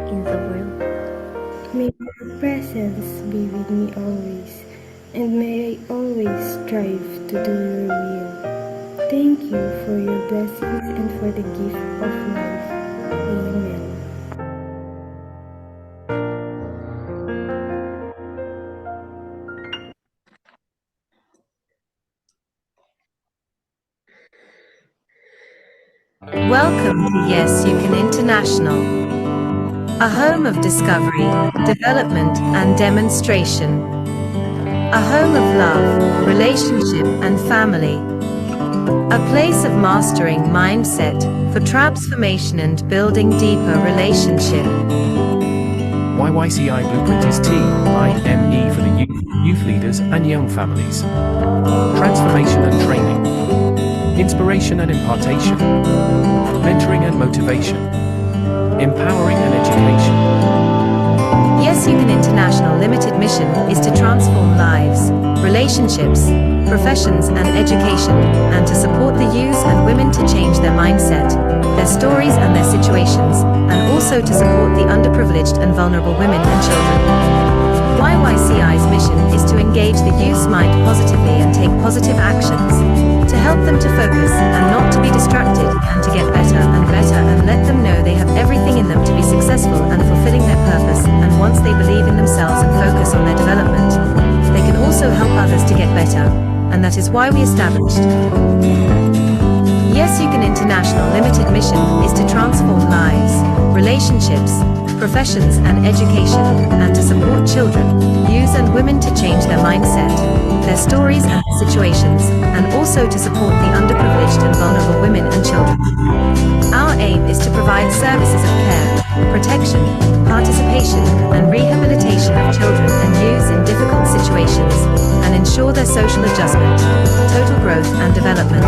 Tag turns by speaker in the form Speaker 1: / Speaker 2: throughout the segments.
Speaker 1: in the world. May your presence be with me always, and may I always strive to do your will. Thank you for your blessings and for the gift of life. Amen.
Speaker 2: Welcome to Yes You Can International, a home of discovery, development, and demonstration. A home of love, relationship, and family. A place of mastering mindset for transformation and building deeper relationship.
Speaker 3: YYCI Blueprint is TIME for the youth leaders and young families. Transformation and training. Inspiration and impartation. Mentoring and motivation. Empowering and education.
Speaker 2: Yes You Can International Limited mission is to transform lives, relationships, professions and education, and to support the youth and women to change their mindset, their stories and their situations, and also to support the underprivileged and vulnerable women and children. YYCI's mission is to engage the youth's mind positively and take positive actions, to help them to focus and not to be distracted, and to get better and let them know they have everything in them to be successful and fulfilling their purpose, and once they believe in themselves and focus on their development, they can also help others to get better, and that is why we established Yes You Can International Limited mission is to transform lives, relationships, professions and education, and to support children, youth and women to change their mindset, their stories and situations, and also to support the underprivileged and vulnerable women and children. Our aim is to provide services of care, protection, participation, and rehabilitation of children and youth in difficult situations, and ensure their social adjustment, total growth and development.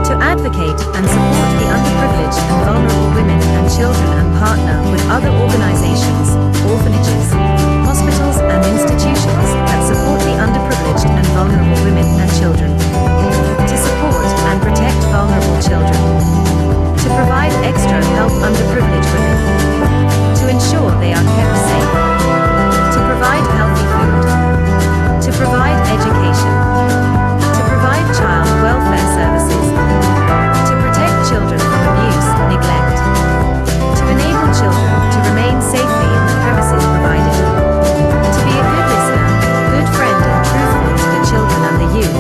Speaker 2: To advocate and support the underprivileged and vulnerable women and children and partner with other organizations, orphanages, hospitals and institutions that support the underprivileged and vulnerable women and children. To support and protect vulnerable children. To provide extra help underprivileged women. To ensure they are kept safe. To provide healthy food. To provide education. To provide child welfare services. To protect children from abuse, neglect. To enable children to remain safely in the premises provided. To be a good listener, good friend and truthful to the children and the youth.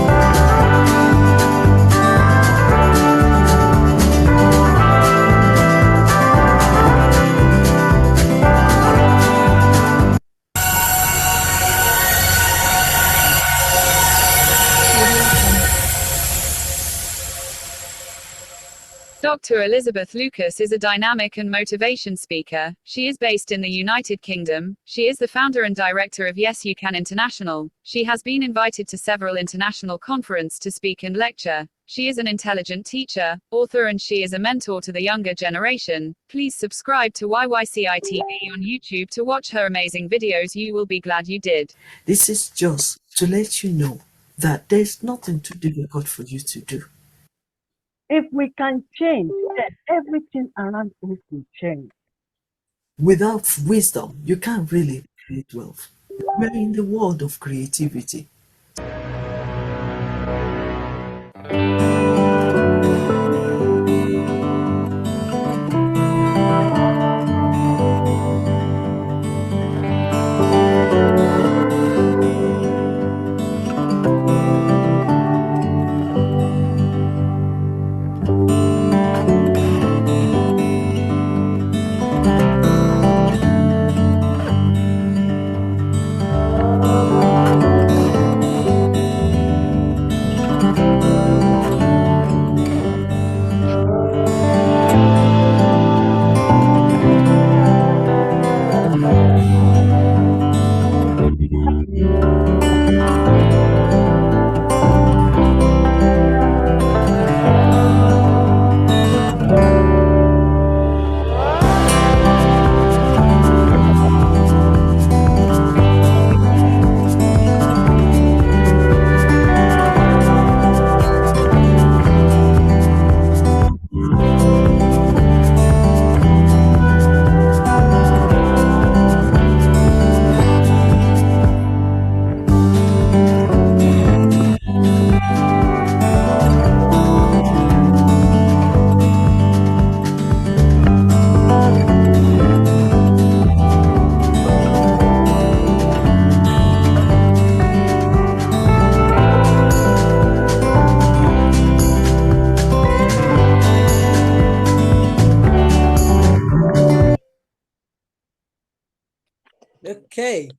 Speaker 4: Dr. Elizabeth Lucas is a dynamic and motivation speaker. She is based in the United Kingdom. She is the founder and director of Yes You Can International. She has been invited to several international conferences to speak and lecture. She is an intelligent teacher, author, and she is a mentor to the younger generation. Please subscribe to YYCI TV on YouTube to watch her amazing videos. You will be glad you did.
Speaker 5: This is just to let you know that there's nothing too difficult for you to do.
Speaker 6: If we can change, then everything around us will change.
Speaker 5: Without wisdom, you can't really create wealth. We're in the world of creativity.
Speaker 7: Okay.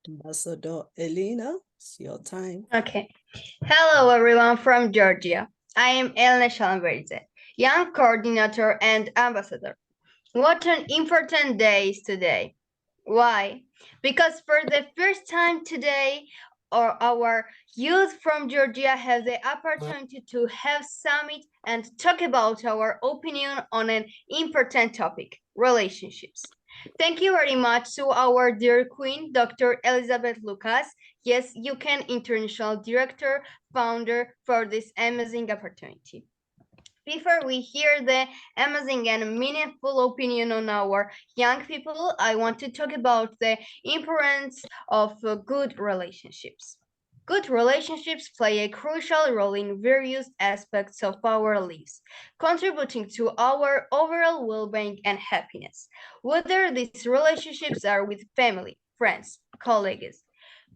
Speaker 7: Ambassador Elena, it's your time.
Speaker 8: Okay. Hello, everyone from Georgia. I am Elene Shalamberidze, young coordinator and ambassador. What an important day is today. Why? Because for the first time today, our youth from Georgia have the opportunity to have summit and talk about our opinion on an important topic, relationships. Thank you very much to our dear queen, Dr. Elizabeth Lucas. Yes, you can international director, founder for this amazing opportunity. Before we hear the amazing and meaningful opinion on our young people, I want to talk about the importance of good relationships. Good relationships play a crucial role in various aspects of our lives, contributing to our overall well-being and happiness. Whether these relationships are with family, friends, colleagues,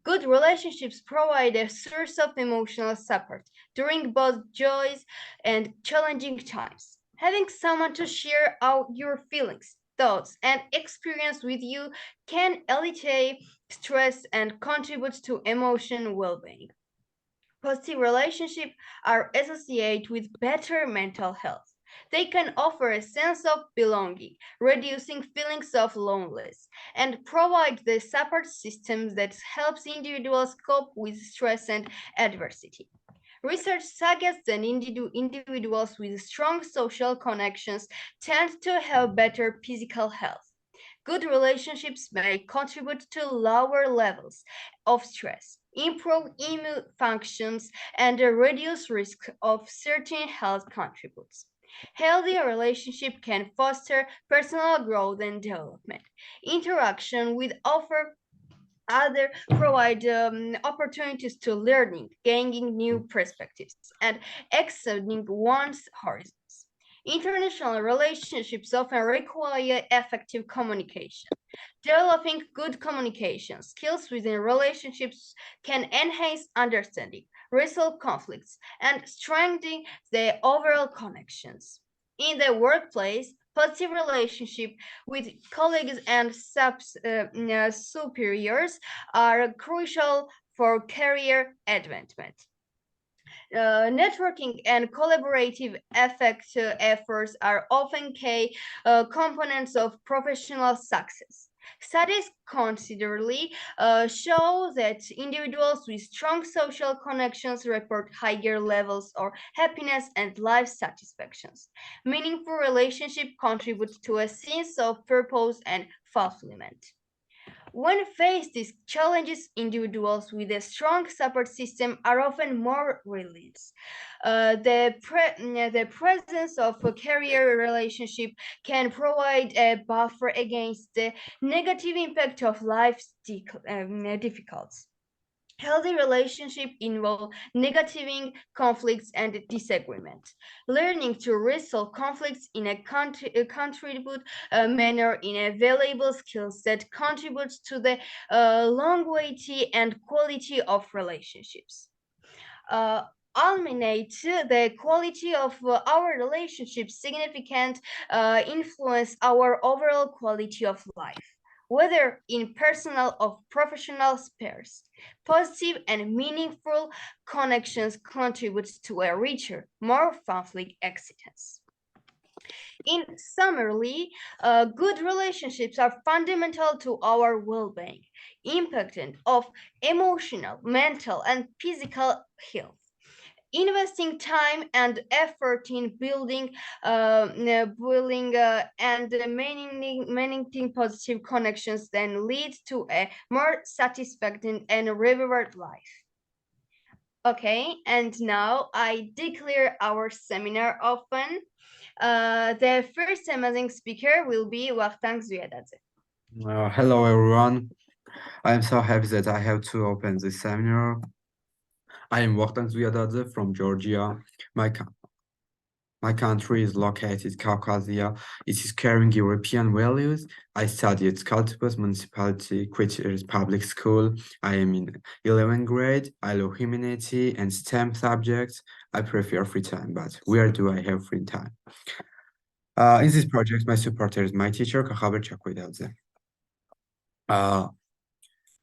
Speaker 8: good relationships provide a source of emotional support during both joys and challenging times. Having someone to share out your feelings, thoughts, and experience with you can alleviate stress and contribute to emotional well-being. Positive relationships are associated with better mental health. They can offer a sense of belonging, reducing feelings of loneliness, and provide the support systems that helps individuals cope with stress and adversity. Research suggests that individuals with strong social connections tend to have better physical health. Good relationships may contribute to lower levels of stress, improve immune functions, and reduce risk of certain health contributes. Healthy relationship can foster personal growth and development. Interaction with other provide opportunities to learning, gaining new perspectives, and extending one's horizons. International relationships often require effective communication. Developing good communication skills within relationships can enhance understanding, resolve conflicts, and strengthen the overall connections. In the workplace, positive relationship with colleagues and superiors are crucial for career advancement. Networking and collaborative efforts are often key components of professional success. Studies considerably show that individuals with strong social connections report higher levels of happiness and life satisfactions. Meaningful relationships contribute to a sense of purpose and fulfillment. When faced with challenges, individuals with a strong support system are often more resilient. The presence of a career relationship can provide a buffer against the negative impact of life's difficulties. Healthy relationships involve negating conflicts and disagreement. Learning to resolve conflicts in a contribute manner in a valuable skill that contributes to the longevity and quality of relationships. Ultimately, the quality of our relationships significant influence our overall quality of life, whether in personal or professional spheres. Positive and meaningful connections contribute to a richer, more fulfilling existence. In summary, good relationships are fundamental to our well-being, impacting of emotional, mental, and physical health. Investing time and effort in building and maintaining positive connections then leads to a more satisfying and reward life. Okay, and now I declare our seminar open. The first amazing speaker will be Y.Y.C.I.
Speaker 9: Hello everyone. I am so happy that I have to open this seminar. I am Y.Y.C.I from Georgia. My My country is located in Caucasia. It is carrying European values. I study at Skaltipus Municipality Critics Public School. I am in 11th grade. I love humanity and STEM subjects. I prefer free time, but where do I have free time? In this project, my supporter is my teacher, Kakhaber Chakwedelze.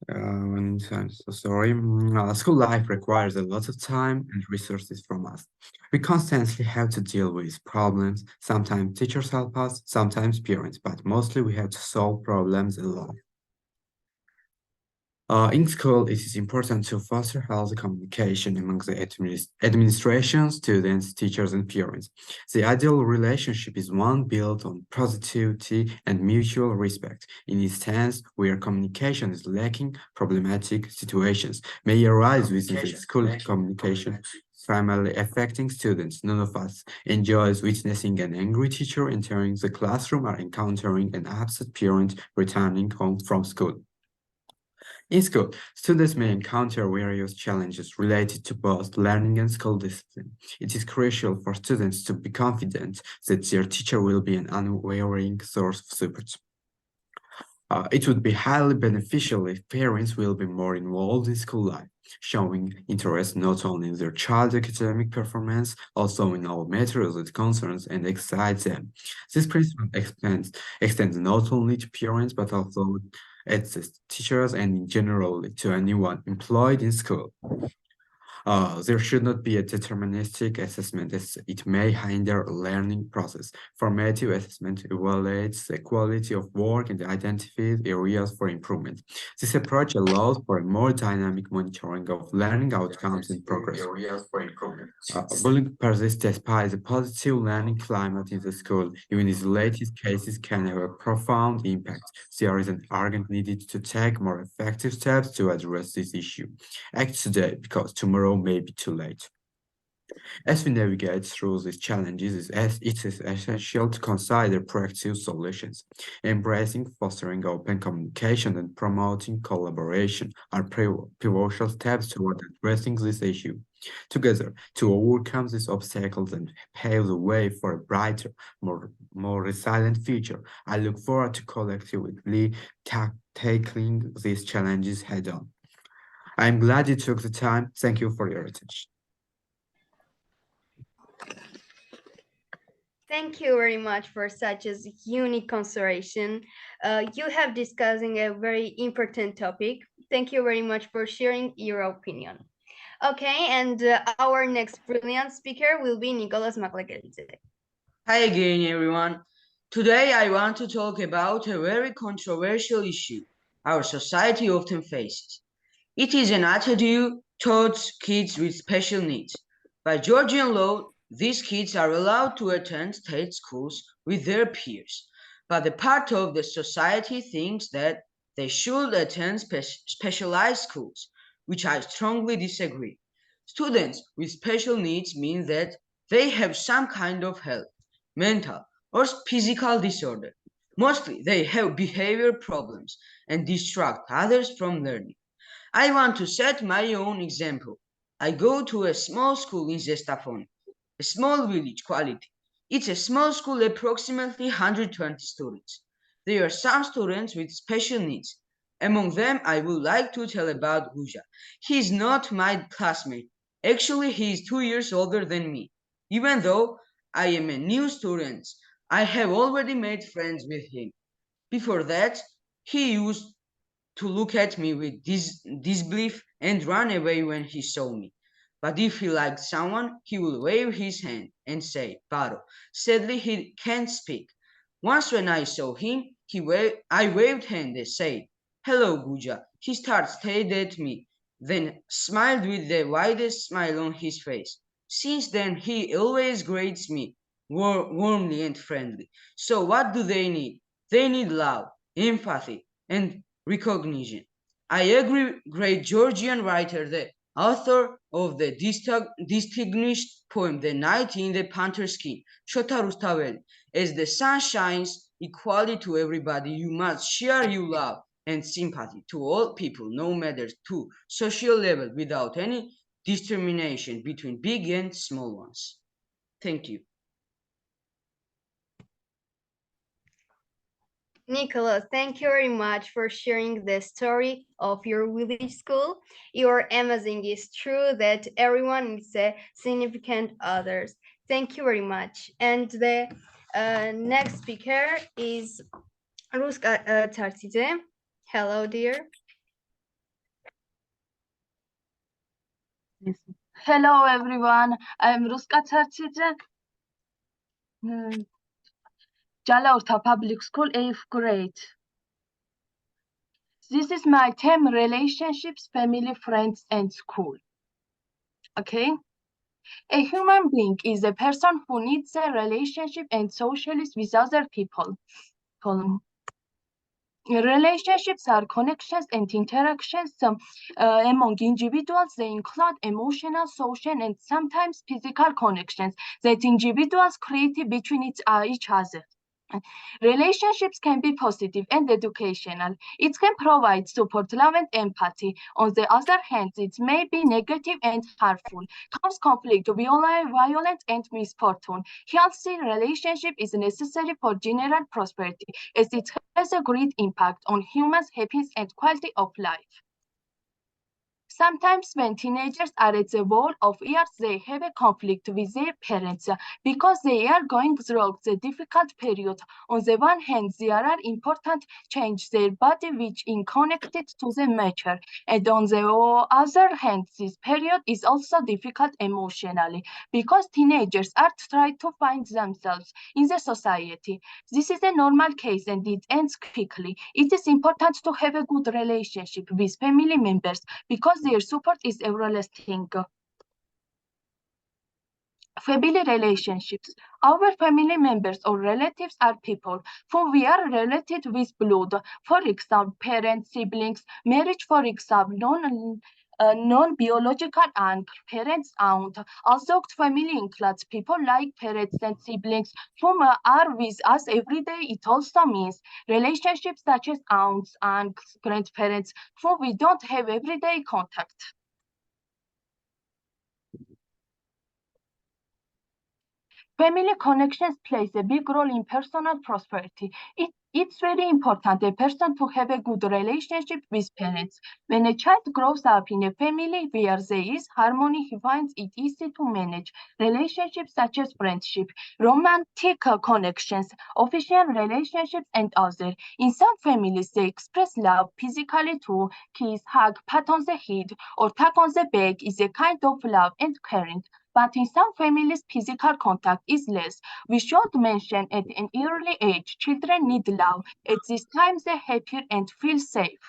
Speaker 9: And I'm so sorry. School life requires a lot of time and resources from us. We constantly have to deal with problems. Sometimes teachers help us, sometimes parents, but mostly we have to solve problems alone. In school, it is important to foster healthy communication among the administration, students, teachers, and parents. The ideal relationship is one built on positivity and mutual respect. In instance where communication is lacking, problematic situations may arise within the school communication, primarily affecting students. None of us enjoys witnessing an angry teacher entering the classroom or encountering an upset parent returning home from school. In school, students may encounter various challenges related to both learning and school discipline. It is crucial for students to be confident that their teacher will be an unwavering source of support. It would be highly beneficial if parents will be more involved in school life, showing interest not only in their child's academic performance, also in all matters that concerns and excites them. This principle extends not only to parents, but also at the teachers and generally to anyone employed in school. There should not be a deterministic assessment as it may hinder a learning process. Formative assessment evaluates the quality of work and identifies areas for improvement. This approach allows for a more dynamic monitoring of learning outcomes and progress. Bullying persists despite the positive learning climate in the school. Even its latest cases can have a profound impact. There is an urgent need to take more effective steps to address this issue. Act today because tomorrow may be too late. As we navigate through these challenges, it is essential to consider proactive solutions. Embracing, fostering open communication, and promoting collaboration are pivotal steps toward addressing this issue. Together, to overcome these obstacles and pave the way for a brighter, more resilient future, I look forward to collectively tackling these challenges head on. I'm glad you took the time. Thank you for your attention.
Speaker 8: Thank you very much for such a unique consideration. You have discussing a very important topic. Thank you very much for sharing your opinion. Okay, and our next brilliant speaker will be Nicholas Maklagelidze.
Speaker 10: Hi again, everyone. Today I want to talk about a very controversial issue our society often faces. It is an attitude towards kids with special needs. By Georgian law, these kids are allowed to attend state schools with their peers, but a part of the society thinks that they should attend specialized schools, which I strongly disagree. Students with special needs mean that they have some kind of health, mental, or physical disorder. Mostly, they have behavior problems and distract others from learning. I want to set my own example. I go to a small school in Zestafon, a small village quality. It's a small school, approximately 120 students. There are some students with special needs. Among them, I would like to tell about Guja. He is not my classmate. Actually, he is 2 years older than me. Even though I am a new student, I have already made friends with him. Before that, he used to look at me with disbelief and run away when he saw me. But if he liked someone, he would wave his hand and say, Paro. Sadly, he can't speak. Once when I saw him, I waved hand and said, Hello, Guja. He stared at me, then smiled with the widest smile on his face. Since then, he always greets me warmly and friendly. So what do they need? They need love, empathy, and recognition. I agree, great Georgian writer, the author of the distinguished poem The Night in the Panther Skin, Shota Rustaveli, as the sun shines equally to everybody, you must share your love and sympathy to all people, no matter to social level, without any discrimination between big and small ones. Thank you.
Speaker 8: Nicholas, thank you very much for sharing the story of your village school. You're amazing. It's true that everyone is a significant others. Thank you very much. And the next speaker is Ruska Tartidze. Hello, dear.
Speaker 11: Hello, everyone. I'm Ruska Tartidze. Jalaurta Public School, 8th grade. This is my theme: relationships, family, friends, and school. Okay? A human being is a person who needs a relationship and socialize with other people. Relationships are connections and interactions among individuals. They include emotional, social, and sometimes physical connections that individuals create between each other. Relationships can be positive and educational. It can provide support, love, and empathy. On the other hand, it may be negative and harmful, cause conflict, violence, and misfortune. Healthy relationship is necessary for general prosperity, as it has a great impact on humans' happiness and quality of life. Sometimes when teenagers are at the wall of years, they have a conflict with their parents because they are going through the difficult period. On the one hand, there are important changes their body which is connected to the mature, and on the other hand, this period is also difficult emotionally because teenagers are trying to find themselves in the society. This is a normal case and it ends quickly. It is important to have a good relationship with family members because their support is everlasting. Family relationships. Our family members or relatives are people whom we are related with blood. For example, parents, siblings, marriage, for example, non-biological uncle, parents, aunt. Also, family includes people like parents and siblings whom are with us every day. It also means relationships such as aunts, uncles, grandparents, whom we don't have everyday contact. Family connections plays a big role in personal prosperity. It's very important a person to have a good relationship with parents. When a child grows up in a family where there is harmony, he finds it easy to manage relationships such as friendship, romantic connections, official relationships, and others. In some families, they express love physically too. Kiss, hug, pat on the head, or tap on the back is a kind of love and caring. But in some families, physical contact is less. We should mention at an early age, children need love. At this time, they happier and feel safe.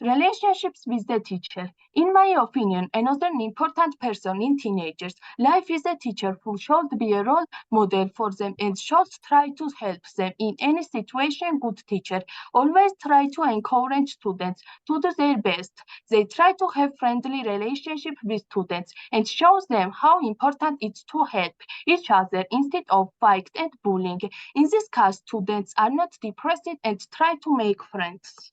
Speaker 11: Relationships with the teacher. In my opinion, another important person in teenagers' life is a teacher who should be a role model for them and should try to help them in any situation. Good teacher always try to encourage students to do their best. They try to have friendly relationship with students and shows them how important it's to help each other instead of fight and bullying. In this case, students are not depressed and try to make friends.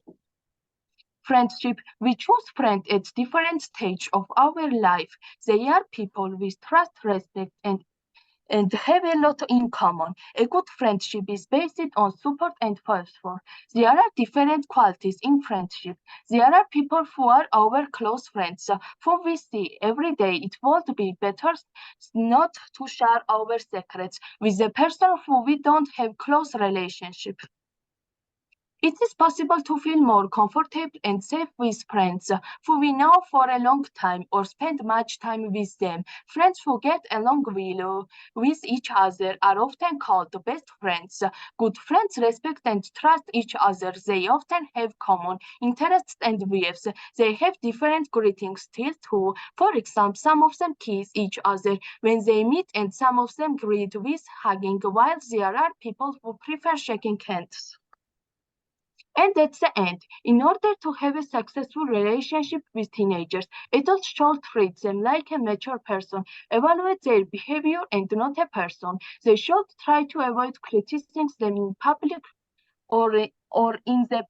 Speaker 11: Friendship. We choose friends at different stages of our life. They are people with trust, respect, and have a lot in common. A good friendship is based on support and support. There are different qualities in friendship. There are people who are our close friends, who we see every day. It would be better not to share our secrets with a person who we don't have close relationship. It is possible to feel more comfortable and safe with friends who we know for a long time or spend much time with them. Friends who get along well with each other are often called best friends. Good friends respect and trust each other. They often have common interests and beliefs. They have different greeting styles too. For example, some of them kiss each other when they meet and some of them greet with hugging, while there are people who prefer shaking hands. And that's the end. In order to have a successful relationship with teenagers, adults should treat them like a mature person, evaluate their behavior and not a person. They should try to avoid criticizing them in public or in the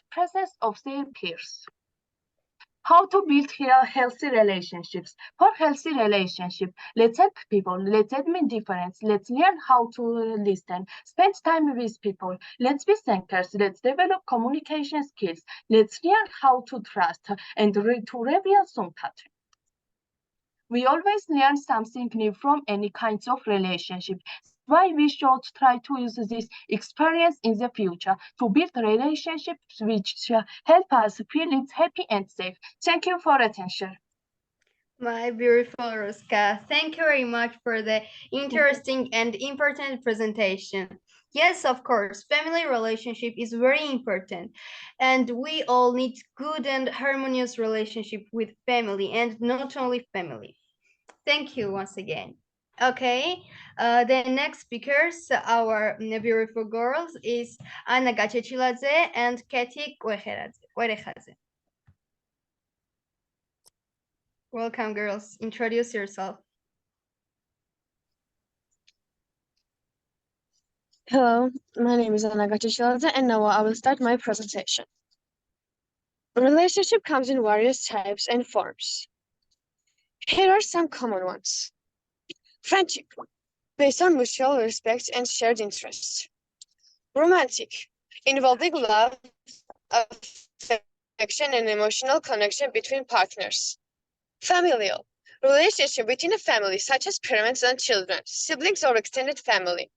Speaker 11: presence of their peers. How to build healthy relationships. For healthy relationship, let's help people, let's admit difference, let's learn how to listen, spend time with people, let's be thinkers, let's develop communication skills, let's learn how to trust and to reveal sympathy. We always learn something new from any kinds of relationship. Why we should try to use this experience in the future to build relationships which help us feel happy and safe. Thank you for attention.
Speaker 8: My beautiful Ruska, thank you very much for the interesting and important presentation. Yes, of course, family relationship is very important, and we all need good and harmonious relationship with family, and not only family. Thank you once again. Okay, the next speakers, our beautiful girls, is Anna Kharchilava and Katie Kwerekadze. Welcome, girls. Introduce yourself.
Speaker 12: Hello, my name is Inga Kharchilava, and now I will start my presentation. Relationship comes in various types and forms. Here are some common ones. Friendship, based on mutual respect and shared interests. Romantic, involving love, affection, and emotional connection between partners. Familial, relationship within a family, such as parents and children, siblings, or extended family.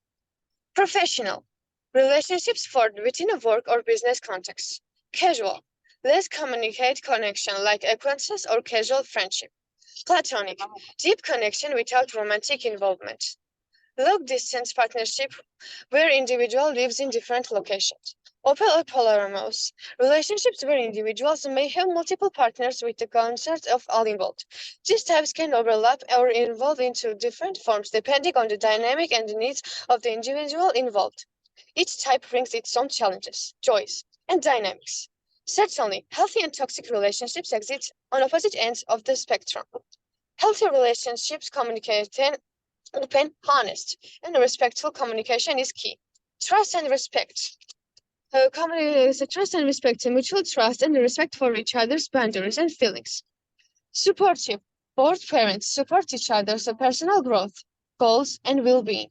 Speaker 12: Professional, relationships formed within a work or business context. Casual, less communicate connection like acquaintances or casual friendship. Platonic, deep connection without romantic involvement. Long distance partnership, where individual lives in different locations. Open or polyamorous, relationships where individuals may have multiple partners with the consent of all involved. These types can overlap or evolve into different forms depending on the dynamic and the needs of the individual involved. Each type brings its own challenges, joys, and dynamics. Certainly, healthy and toxic relationships exist on opposite ends of the spectrum. Healthy relationships communicate open, honest, and respectful communication is key. Trust and respect. Trust and respect, mutual trust and respect for each other's boundaries and feelings. Supportive. Both parents support each other's personal growth, goals, and well-being.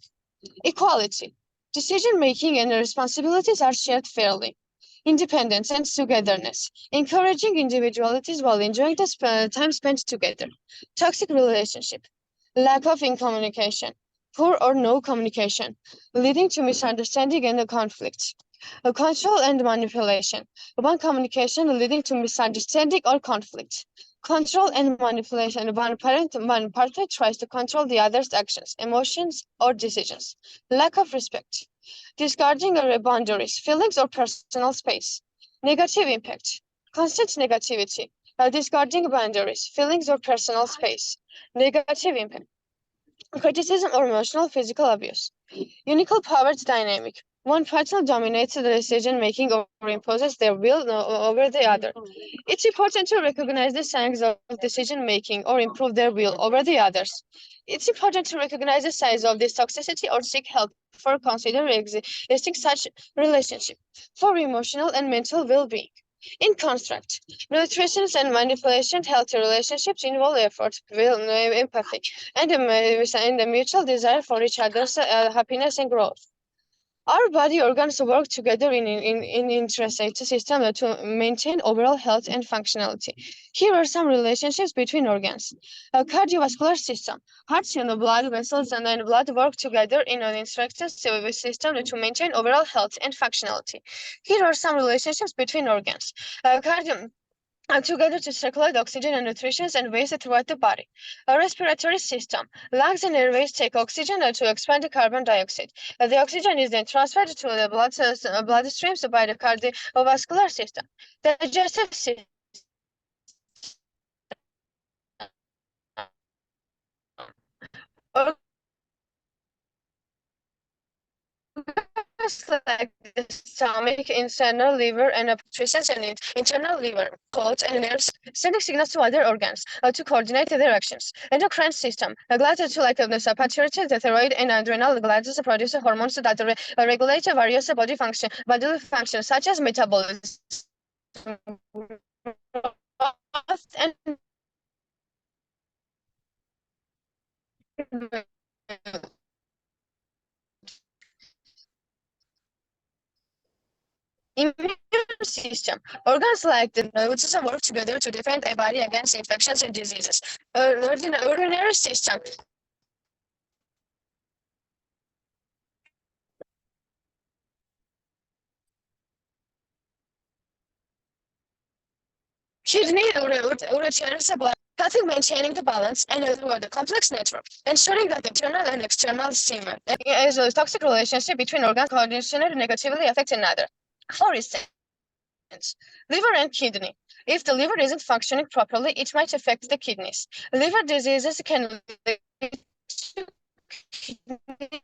Speaker 12: Equality. Decision-making and responsibilities are shared fairly. Independence and togetherness. Encouraging individualities while enjoying the time spent together. Toxic relationship. Lack of communication. Poor or no communication, leading to misunderstanding and conflict. Control and manipulation. One communication leading to misunderstanding or conflict. Control and manipulation. One partner tries to control the other's actions, emotions, or decisions. Lack of respect. Discarding boundaries, feelings, or personal space. Negative impact. Constant negativity. Discarding boundaries, feelings, or personal space. Negative impact. Criticism or emotional physical abuse. Unequal power dynamic. One partner dominates the decision making or imposes their will over the other. It's important to recognize the signs of decision making or improve their will over the others. It's important to recognize the size of this toxicity or seek help for consider existing such relationship for emotional and mental well-being. In construct, nutrition and manipulation, healthy relationships involve effort, will, empathy, and a mutual desire for each other's happiness and growth. Our body organs work together in integrated system to maintain overall health and functionality. Here are some relationships between organs. A cardiovascular system. Hearts, blood vessels and then blood work together in an integrated system to maintain overall health and functionality. Here are some relationships between organs. Together to circulate oxygen and nutrition and waste throughout the body. A respiratory system. Lungs and airways take oxygen to expand the carbon dioxide. The oxygen is then transferred to the bloodstreams by the cardiovascular system. Digestive system. Like the stomach, internal liver, and nutrition and internal liver, clots, and nerves, sending signals to other organs to coordinate their actions. Endocrine system, glands to like the pituitary, the thyroid, and adrenal glands produce hormones that regulate various bodily functions such as metabolism, and immune system. Organs like the nervous system work together to defend a body against infections and diseases. The urinary system. Kidney ureters blood, helping maintaining the balance and the complex network, ensuring that the internal and external semen is a toxic relationship between organ coordination negatively affect another. For instance, liver and kidney. If the liver isn't functioning properly, it might affect the kidneys. Liver diseases can lead to kidney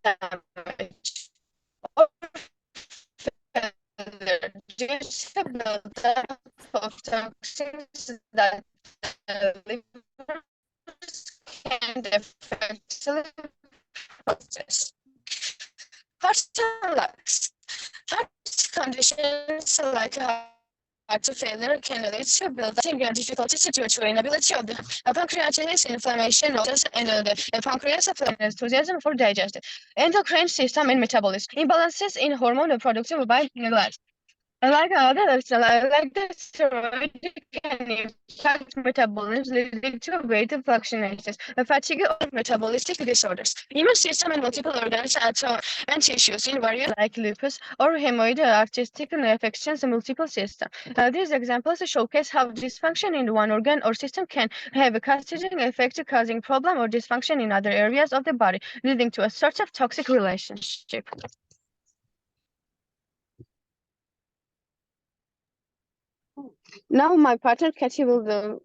Speaker 12: damage or failure due to buildup of toxins that the liver can affect the liver process. Heart and lungs. Heart conditions like heart failure can lead to building difficulties due to inability of the pancreatitis, inflammation, and the pancreas enthusiasm for digestion, endocrine system and metabolism, imbalances in hormone productive by neglect. Like the steroid can impact metabolism, leading to weight fluctuations, fatigue, or metabolic disorders. Immune system and multiple organs and tissues in various like lupus or hemoid arthritic infections in multiple systems. These examples showcase how dysfunction in one organ or system can have a cascading effect, causing problem or dysfunction in other areas of the body, leading to a sort of toxic relationship. Now my partner Katie will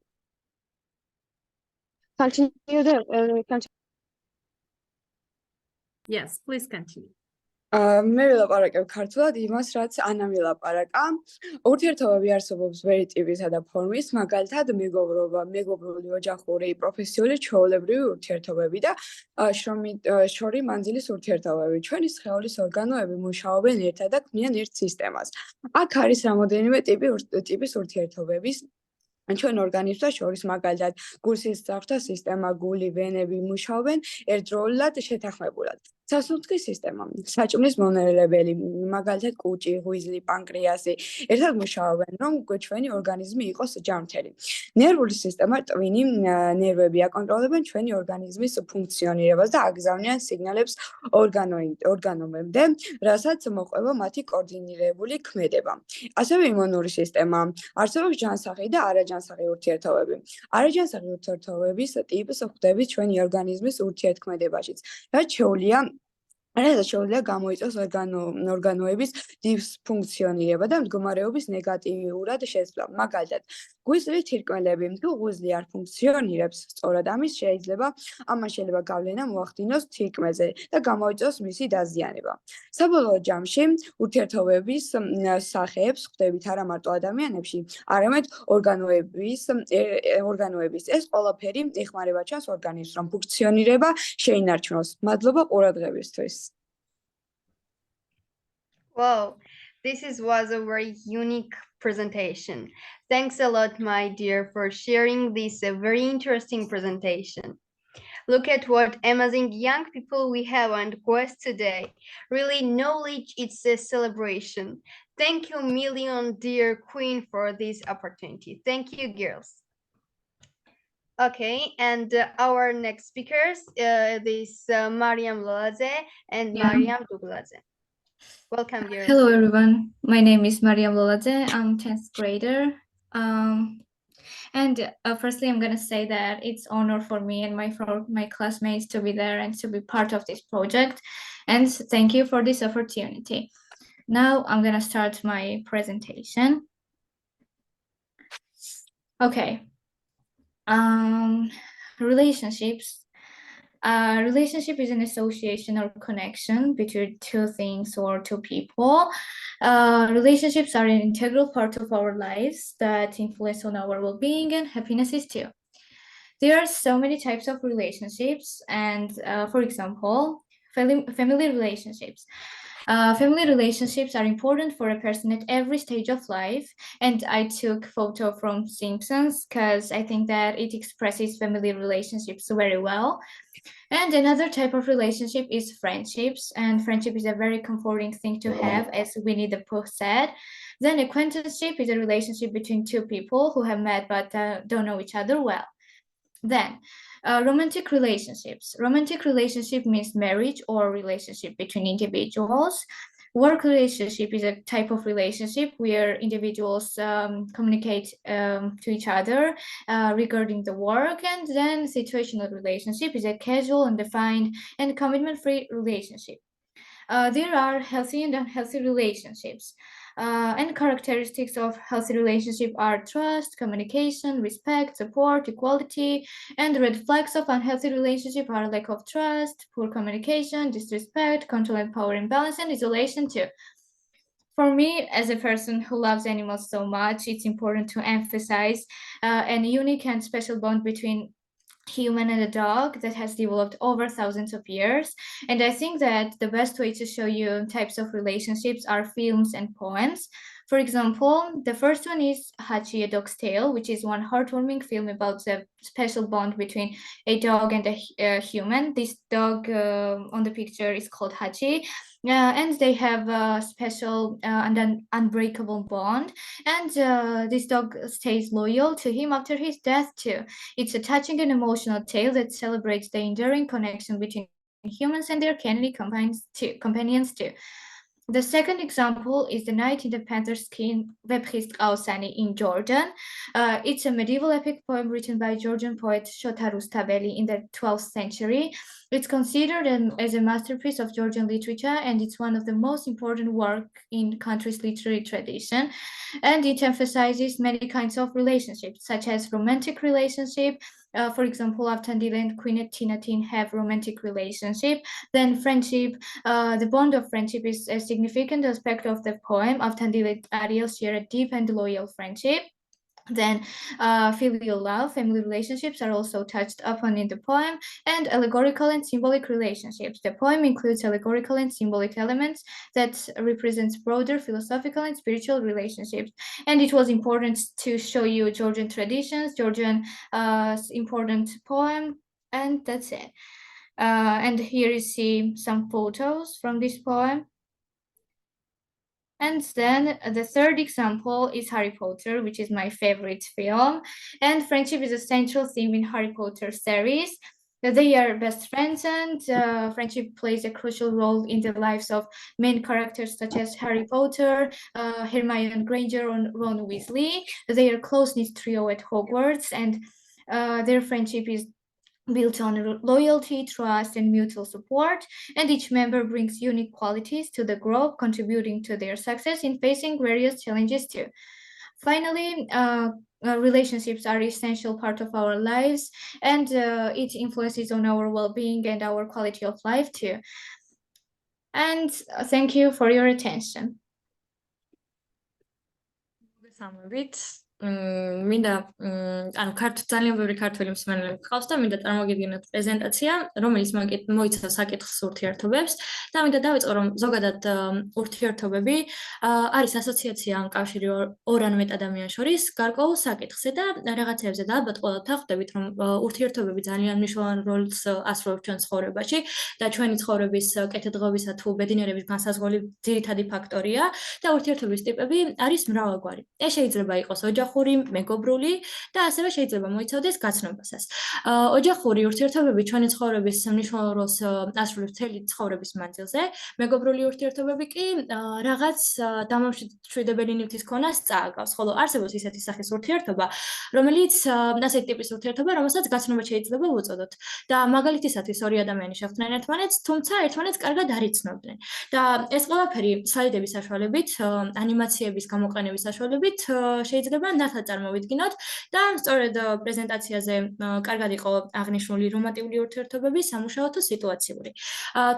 Speaker 12: continue the
Speaker 13: Yes, please continue.
Speaker 14: მე ვილაპარაკებ ქართულად იმას, რაც ანა ვილაპარაკა. ურთიერთობები არსებობს ვერი ტიპისა და ფორმის, მაგალითად მეგობრული, ოჯახური, პროფესიული, ჩვეულებრივი ურთიერთობები და შრომით მანძილის ურთიერთობები. ჩვენი სხეულის ორგანოები მუშაობენ ერთად და ქმნიან ერთ სისტემას. აქ არის რამოდენიმე ტიპის ურთიერთობების ჩვენ ორგანიზმთა შორის, მაგალითად, გულსის ძაღლთა სისტემა, გული, ვენები მუშაობენ ერთდროულად შეთანხმებულად. სასუნთქის სისტემა, საჭმლის მონელებელი, მაგალითად, კუჭი, ღვიძლი, პანკრეასი, ერთად მუშაობენ, რომ ჩვენი ორგანიზმი იყოს ჯანმრთელი. ნერვული სისტემა, ტვინი, ნერვები აკონტროლებენ ჩვენი ორგანიზმის ფუნქციონირებას და აგზავნიან სიგნალებს ორგანოებამდე, რასაც მოყვება მათი კოორდინირებული ქმედება. ასევე იმუნური სისტემა, არსებობს ჯანსაღი და არაჯანსაღი ურთიერთობები. არაჯანსაღი ურთიერთობების ტიპს ხვდებით ჩვენი ორგანიზმის ურთიერთქმედებაშიც, რაც შეუძლია გამოიწვევს ორგანოების დისფუნქციონირება და მდგომარეობის ნეგატიურად შეცვლა. მაგალითად, ღვიძლი თირკმელები, თუ ღვიძლი არ ფუნქციონირებს სწორად, ამან შეიძლება გავლენა მოახდინოს თირკმელზე და გამოიწვევს მისი დაზიანება. საბოლოო ჯამში, ურთიერთობების სახეებს ხვდებით არა მარტო ადამიანებში, არამედ ორგანოების. ეს ყველაფერი ეხმარება ჩვენს ორგანიზმს, რომ ფუნქციონირება შეინარჩუნოს. მადლობა ყურადღებისთვის.
Speaker 8: Wow, was a very unique presentation. Thanks a lot, my dear, for sharing this very interesting presentation. Look at what amazing young people we have on the quest today. Really, knowledge is a celebration. Thank you, million, dear queen, for this opportunity. Thank you, girls. Okay, and our next speakers, this Mariam Loladze and Mariam Dugladze. Welcome, girls.
Speaker 15: Hello, everyone. My name is Mariam Loladze. I'm 10th grader. Firstly, I'm going to say that it's honor for me and my classmates to be there and to be part of this project. And thank you for this opportunity. Now I'm going to start my presentation. Okay. Relationships. Relationship is an association or connection between two things or two people. Relationships are an integral part of our lives that influence on our well-being and happiness too. There are so many types of relationships, and for example, family relationships. Family relationships are important for a person at every stage of life, and I took photo from Simpsons because I think that it expresses family relationships very well. And another type of relationship is friendships, and friendship is a very comforting thing to have, as Winnie the Pooh said. Then acquaintanceship is a relationship between two people who have met but don't know each other well. Then, romantic relationships. Romantic relationship means marriage or relationship between individuals. Work relationship is a type of relationship where individuals communicate to each other regarding the work. And then situational relationship is a casual, undefined, and commitment-free relationship. There are healthy and unhealthy relationships. And characteristics of healthy relationship are trust, communication, respect, support, equality. And red flags of unhealthy relationship are lack of trust, poor communication, disrespect, control and power imbalance, and isolation too. For me, as a person who loves animals so much, it's important to emphasize a unique and special bond between human and a dog that has developed over thousands of years. And I think that the best way to show you types of relationships are films and poems. For example, the first one is Hachi, a Dog's Tale, which is one heartwarming film about the special bond between a dog and a human. This dog on the picture is called Hachi, and they have a special and an unbreakable bond. And this dog stays loyal to him after his death too. It's a touching and emotional tale that celebrates the enduring connection between humans and their canine companions too. The second example is The Night in the Panther's Skin, Vebkhist Qausani in Georgian. It's a medieval epic poem written by Georgian poet Shota Rustaveli in the 12th century. It's considered as a masterpiece of Georgian literature, and it's one of the most important work in country's literary tradition. And it emphasizes many kinds of relationships, such as romantic relationship. For example, Avtandile and Queen Tinatin have romantic relationship. Then friendship. The bond of friendship is a significant aspect of the poem. Avtandile and Ariel share a deep and loyal friendship. Then filial love, family relationships are also touched upon in the poem, and allegorical and symbolic relationships. The poem includes allegorical and symbolic elements that represents broader philosophical and spiritual relationships. And it was important to show you Georgian traditions, Georgian important poem, and that's it. And here you see some photos from this poem. And then the third example is Harry Potter, which is my favorite film. And friendship is a central theme in Harry Potter series. They are best friends, and friendship plays a crucial role in the lives of main characters such as Harry Potter, Hermione Granger, and Ron Weasley. They are close-knit trio at Hogwarts, and their friendship is built on loyalty, trust, and mutual support, and each member brings unique qualities to the group, contributing to their success in facing various challenges too. Finally, relationships are essential part of our lives, and it influences on our well-being and our quality of life too. And thank you for your attention.
Speaker 13: მინდა ანუ ძალიან ბევრი ქართველი მსმენელი გყავს და მინდა წარმოგიდგინოთ პრეზენტაცია, რომელიც მოიცავს საკითხს ურთიერთობებს და მინდა დავიწყო, რომ ზოგადად ურთიერთობები არის ასოციაცია ან კავშირი ორ ან მეტ ადამიანს შორის გარკვეულ საკითხზე და რაღაცებზე და ალბათ ყველათ ხვდებით, რომ ურთიერთობები ძალიან მნიშვნელოვან როლს ასრულებს ჩვენ ცხოვრებაში და ჩვენი ცხოვრების კეთილდღეობისა თუ ბედნიერების განსაზღვრელი ძირითადი ფაქტორია და ურთიერთობის ტიპები არის მრავალგვარი. ეს შეიძლება იყოს ოჯახური, მეგობრული და ასევე შეიძლება მოიცავდეს გაცნობასაც. ოჯახური ურთიერთობები ჩვენი ცხოვრების მნიშვნელოვან როლს ასრულებს მთელი ცხოვრების მანძილზე. მეგობრული ურთიერთობები კი რაღაც დამამშვიდებელი ნივთის ქონას წააგავს, ხოლო არსებობს ისეთი სახის ურთიერთობა, რომელიც ასეთი ტიპის ურთიერთობა, რომელსაც გაცნობა შეიძლება ვუწოდოთ. და მაგალითისათვის ორი ადამიანი შეხვდნენ ერთმანეთს, თუმცა ერთმანეთს კარგად არ იცნობდნენ. და ეს ყველაფერი სლაიდების საშუალებით, ანიმაციების გამოყენების საშუალებით შეიძლება ნათლად წარმოვიდგინოთ და სწორედ პრეზენტაციაზე კარგად იყო აღნიშნული რომანტიკული ურთიერთობები, სამუშაო თუ სიტუაციური.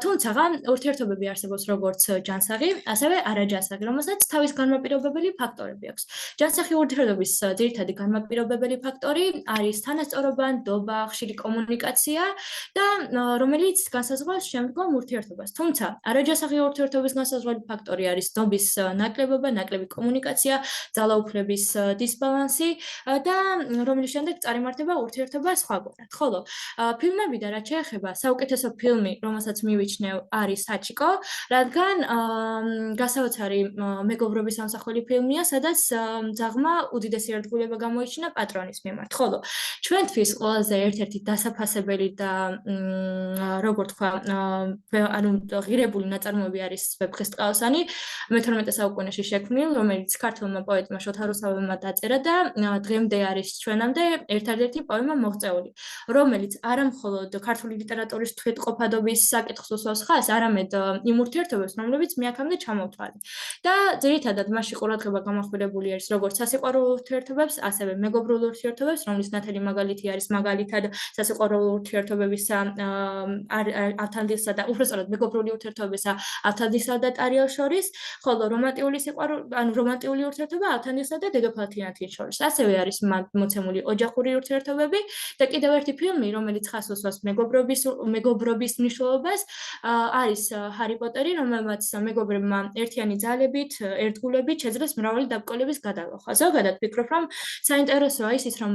Speaker 13: თუმცა ურთიერთობები არსებობს როგორც ჯანსაღი, ასევე არაჯანსაღი, რომელსაც თავის განმაპირობებელი ფაქტორები აქვს. ჯანსაღი ურთიერთობის ძირითადი განმაპირობებელი ფაქტორი არის თანასწორობა, ნდობა, ხშირი კომუნიკაცია და რომელიც განსაზღვრავს შემდგომ ურთიერთობას. თუმცა არაჯანსაღი ურთიერთობის განსაზღვრელი ფაქტორი არის ნდობის ნაკლებობა, ნაკლები კომუნიკაცია, ძალაუფლების დისბალანსი და რომლის შემდეგ წარიმართება ურთიერთობა სხვაგვარად. ხოლო ფილმები და რაც შეეხება საუკეთესო ფილმი, რომელსაც მივიჩნევ, არის საჩიკო, რადგან გასაოცარი მეგობრობის ამსახველი ფილმია, სადაც ძაღლმა უდიდესი ერთგულება გამოიჩინა პატრონის მიმართ. ხოლო ჩვენთვის ყველაზე ერთ-ერთი დასაფასებელი და როგორ თქვა, ანუ ღირებული ნაწარმოები არის ვეფხისტყაოსანი მე-12 საუკუნეში შექმნილ, რომელიც ქართველმა პოეტმა შოთა რუსთაველმა დაწერა და დღემდე არის ჩვენამდე ერთადერთი პოემა მოღწეული, რომელიც არა მხოლოდ ქართული ლიტერატურის თვითყოფადობის საკითხს უსვავს ხაზს, არამედ იმ ურთიერთობებს, რომლებიც მეაქამდე ჩამოვთვალე. და ძირითადად მასში ყურადღება გამახვილებული არის როგორც სასიყვარულო ურთიერთობებს, ასევე მეგობრულ ურთიერთობებს, რომლის ნათელი მაგალითი არის მაგალითად სასიყვარულო ურთიერთობებისა ავთანდილსა და უბრალოდ მეგობრული ურთიერთობებისა ავთანდილსა და ტარიელს შორის, ხოლო რომანტიკული ურთიერთობა ავთანდილსა და დედოფალ თინათლის შორის. ასევე არის მოცემული ოჯახური ურთიერთობები და კიდევ ერთი ფილმი, რომელიც ხაზს უსვამს მეგობრობის მნიშვნელობას, არის ჰარი პოტერი, რომელმაც მეგობრებმა ერთიანი ძალებით, ერთგულებით შეძლეს მრავალი დაბრკოლების გადალახვა. ზოგადად ვფიქრობ, რომ საინტერესოა ის, რომ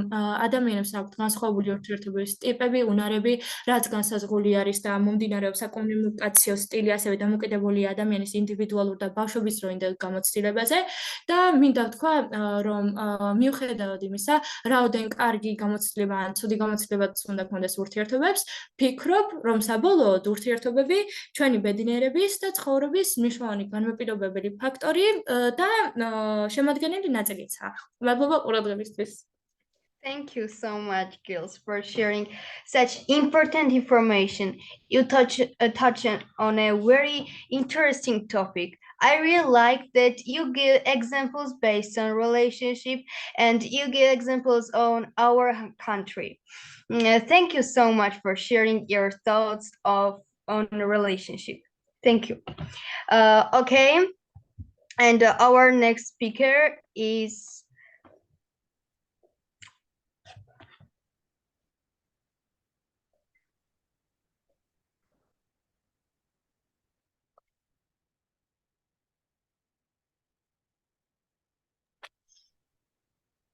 Speaker 13: ადამიანებს აქვთ განსხვავებული ურთიერთობების ტიპები, უნარები, რაც განსაზღვრული არის და მომდინარეობს საკომუნიკაციო სტილი, ასევე დამოკიდებულია ადამიანის ინდივიდუალურ და ბავშვობისდროინდელ გამოცდილებაზე და მინდა ვთქვა, რომ მიუხედავად იმისა, რაოდენ კარგი გამოცდილება ან ცუდი გამოცდილებაც უნდა გქონდეს ურთიერთობებს, ვფიქრობ, რომ საბოლოოდ ურთიერთობები ჩვენი ბედნიერების და ცხოვრების მნიშვნელოვანი განმაპირობებელი ფაქტორი და შემადგენელი ნაწილიცაა. მადლობა ყურადღებისთვის.
Speaker 8: Thank you so much, girls, for sharing such important information. You touch on a very interesting topic. I really like that you give examples based on relationship and you give examples on our country. Thank you so much for sharing your thoughts on a relationship. Thank you. Okay, and our next speaker is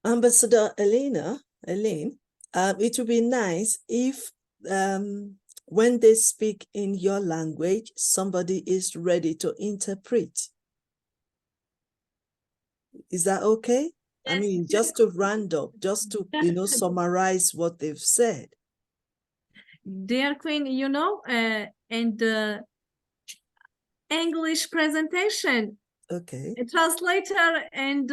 Speaker 7: Ambassador Elene. It would be nice if when they speak in your language, somebody is ready to interpret. Is that okay? Yes. I mean, just to round up, just to, summarize what they've said.
Speaker 16: Dear Queen, in the English presentation,
Speaker 7: okay,
Speaker 16: a translator and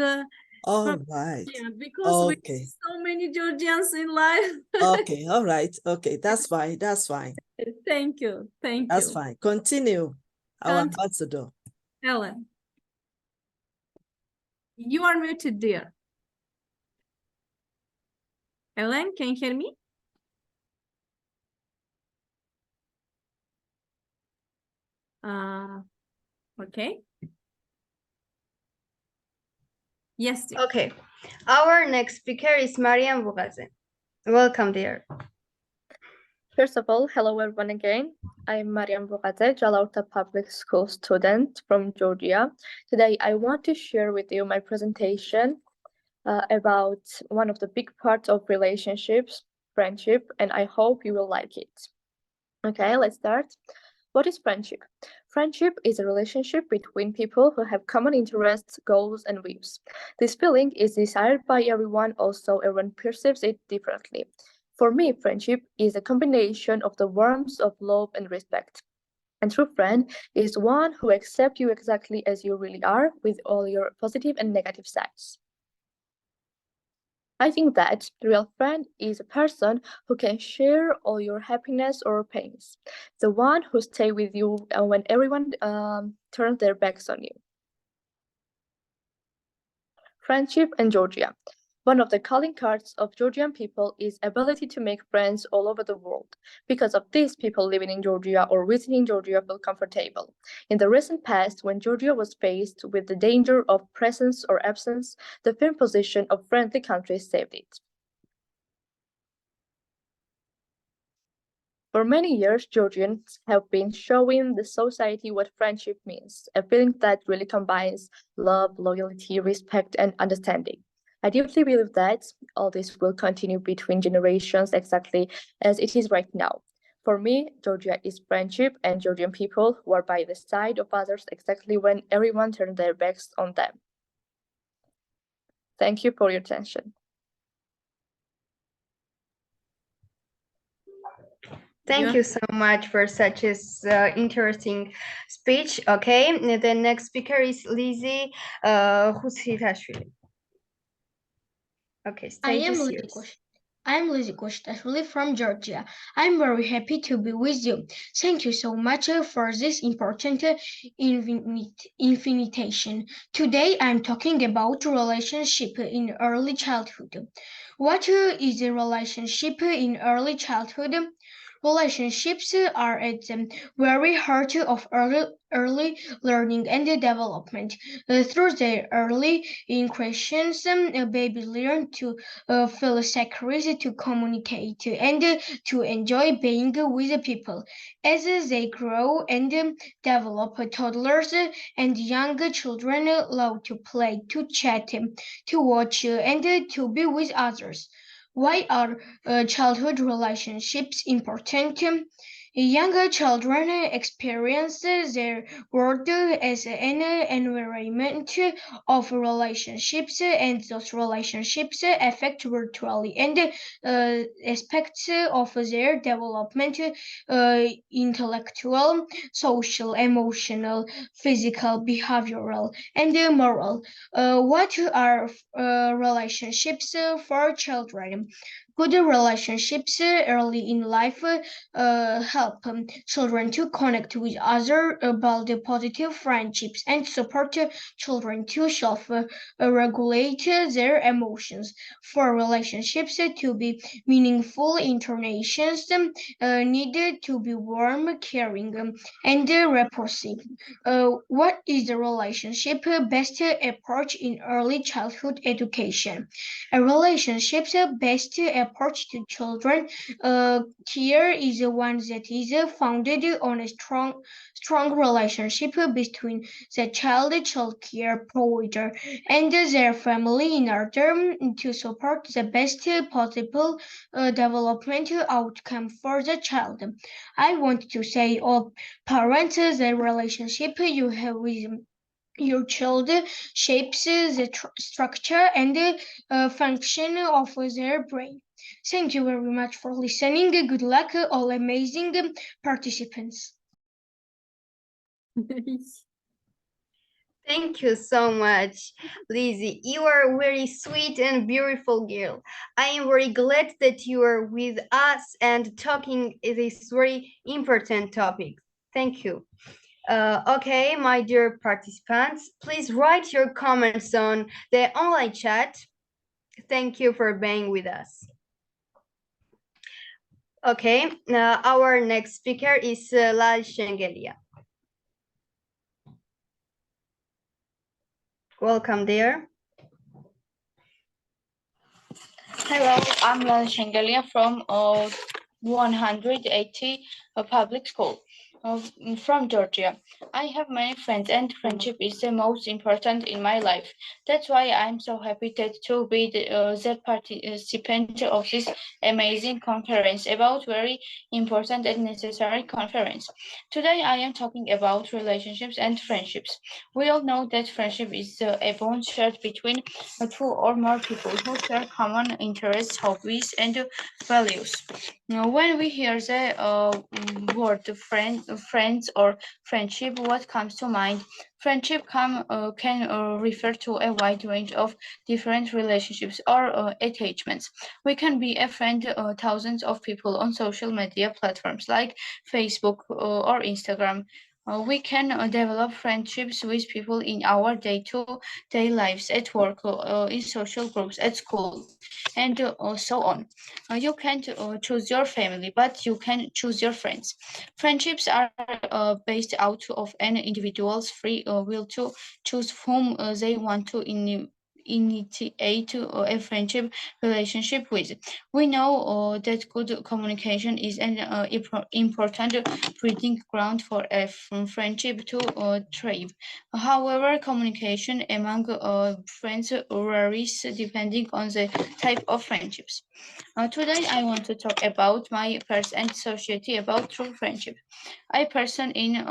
Speaker 7: all right.
Speaker 16: Yeah, because we have so many Georgians in life.
Speaker 7: Okay, all right. Okay, that's fine. That's fine.
Speaker 16: Thank you.
Speaker 7: That's fine. Continue, our ambassador.
Speaker 16: Ellen, you are muted, dear. Ellen, can you hear me? Okay. Yes, dear.
Speaker 8: Okay. Our next speaker is Mariam Bugadze. Welcome, dear.
Speaker 17: First of all, hello everyone again. I'm Mariam Bugadze, Jalalta Public School student from Georgia. Today, I want to share with you my presentation about one of the big parts of relationships, friendship, and I hope you will like it. Okay, let's start. What is friendship? Friendship is a relationship between people who have common interests, goals, and views. This feeling is desired by everyone, also everyone perceives it differently. For me, friendship is a combination of the warmth of love and respect. A true friend is one who accepts you exactly as you really are, with all your positive and negative sides. I think that the real friend is a person who can share all your happiness or pains, the one who stays with you when everyone turns their backs on you. Friendship and Georgia. One of the calling cards of Georgian people is ability to make friends all over the world. Because of this, people living in Georgia or visiting Georgia feel comfortable. In the recent past, when Georgia was faced with the danger of presence or absence, the firm position of friendly countries saved it. For many years, Georgians have been showing the society what friendship means, a feeling that really combines love, loyalty, respect, and understanding. I deeply believe that all this will continue between generations exactly as it is right now. For me, Georgia is friendship and Georgian people who are by the side of others exactly when everyone turned their backs on them. Thank you for your attention.
Speaker 8: Thank you so much for such a interesting speech. Okay, the next speaker is Lizzie Hutsitashvili. Okay, stage is yours.
Speaker 18: I am Lizzie Koshtashvili from Georgia. I'm very happy to be with you. Thank you so much for this important invitation. Today I'm talking about relationship in early childhood. What is a relationship in early childhood? Relationships are at the very heart of early learning and development. Through their early incursions, a baby learns to feel secure, to communicate, and to enjoy being with people. As they grow and develop, toddlers and young children love to play, to chat, to watch, and to be with others. Why are childhood relationships important? Younger children experience their world as an environment of relationships, and those relationships affect virtually and aspects of their development, intellectual, social, emotional, physical, behavioral, and moral. What are relationships for children? Good relationships early in life help children to connect with others, build positive friendships, and support children to self-regulate their emotions. For relationships to be meaningful, interactions needed to be warm, caring, and reciprocal. What is the relationship best approach in early childhood education? A relationship's best approach to children care is one that is founded on a strong relationship between the child care provider and their family in order to support the best possible development outcome for the child. I want to say all parents, the relationship you have with your child shapes the structure and function of their brain. Thank you very much for listening. Good luck, all amazing participants.
Speaker 8: Thank you so much, Lizzie. You are a very sweet and beautiful girl. I am very glad that you are with us and talking this very important topic. Thank you. Okay, my dear participants, please write your comments on the online chat. Thank you for being with us. Okay, our next speaker is Lal Shengelia. Welcome there.
Speaker 19: Hello, I'm Lal Shengelia from 180 public school from Georgia. I have many friends and friendship is the most important in my life. That's why I'm so happy to be the participant of this amazing conference about very important and necessary conference. Today I am talking about relationships and friendships. We all know that friendship is a bond shared between two or more people who share common interests, hobbies, and values. Now, when we hear the word friends or friendship, what comes to mind? Friendship can refer to a wide range of different relationships or attachments. We can be a friend thousands of people on social media platforms like Facebook or Instagram. We can develop friendships with people in our day-to-day lives, at work, in social groups, at school, and so on. You can't choose your family, but you can choose your friends. Friendships are based out of an individual's free will to choose whom they want to initiate a friendship relationship with. We know that good communication is an important breeding ground for a friendship to thrive. However, communication among friends varies depending on the type of friendships. Today, I want to talk about my peers and society about true friendship. I person in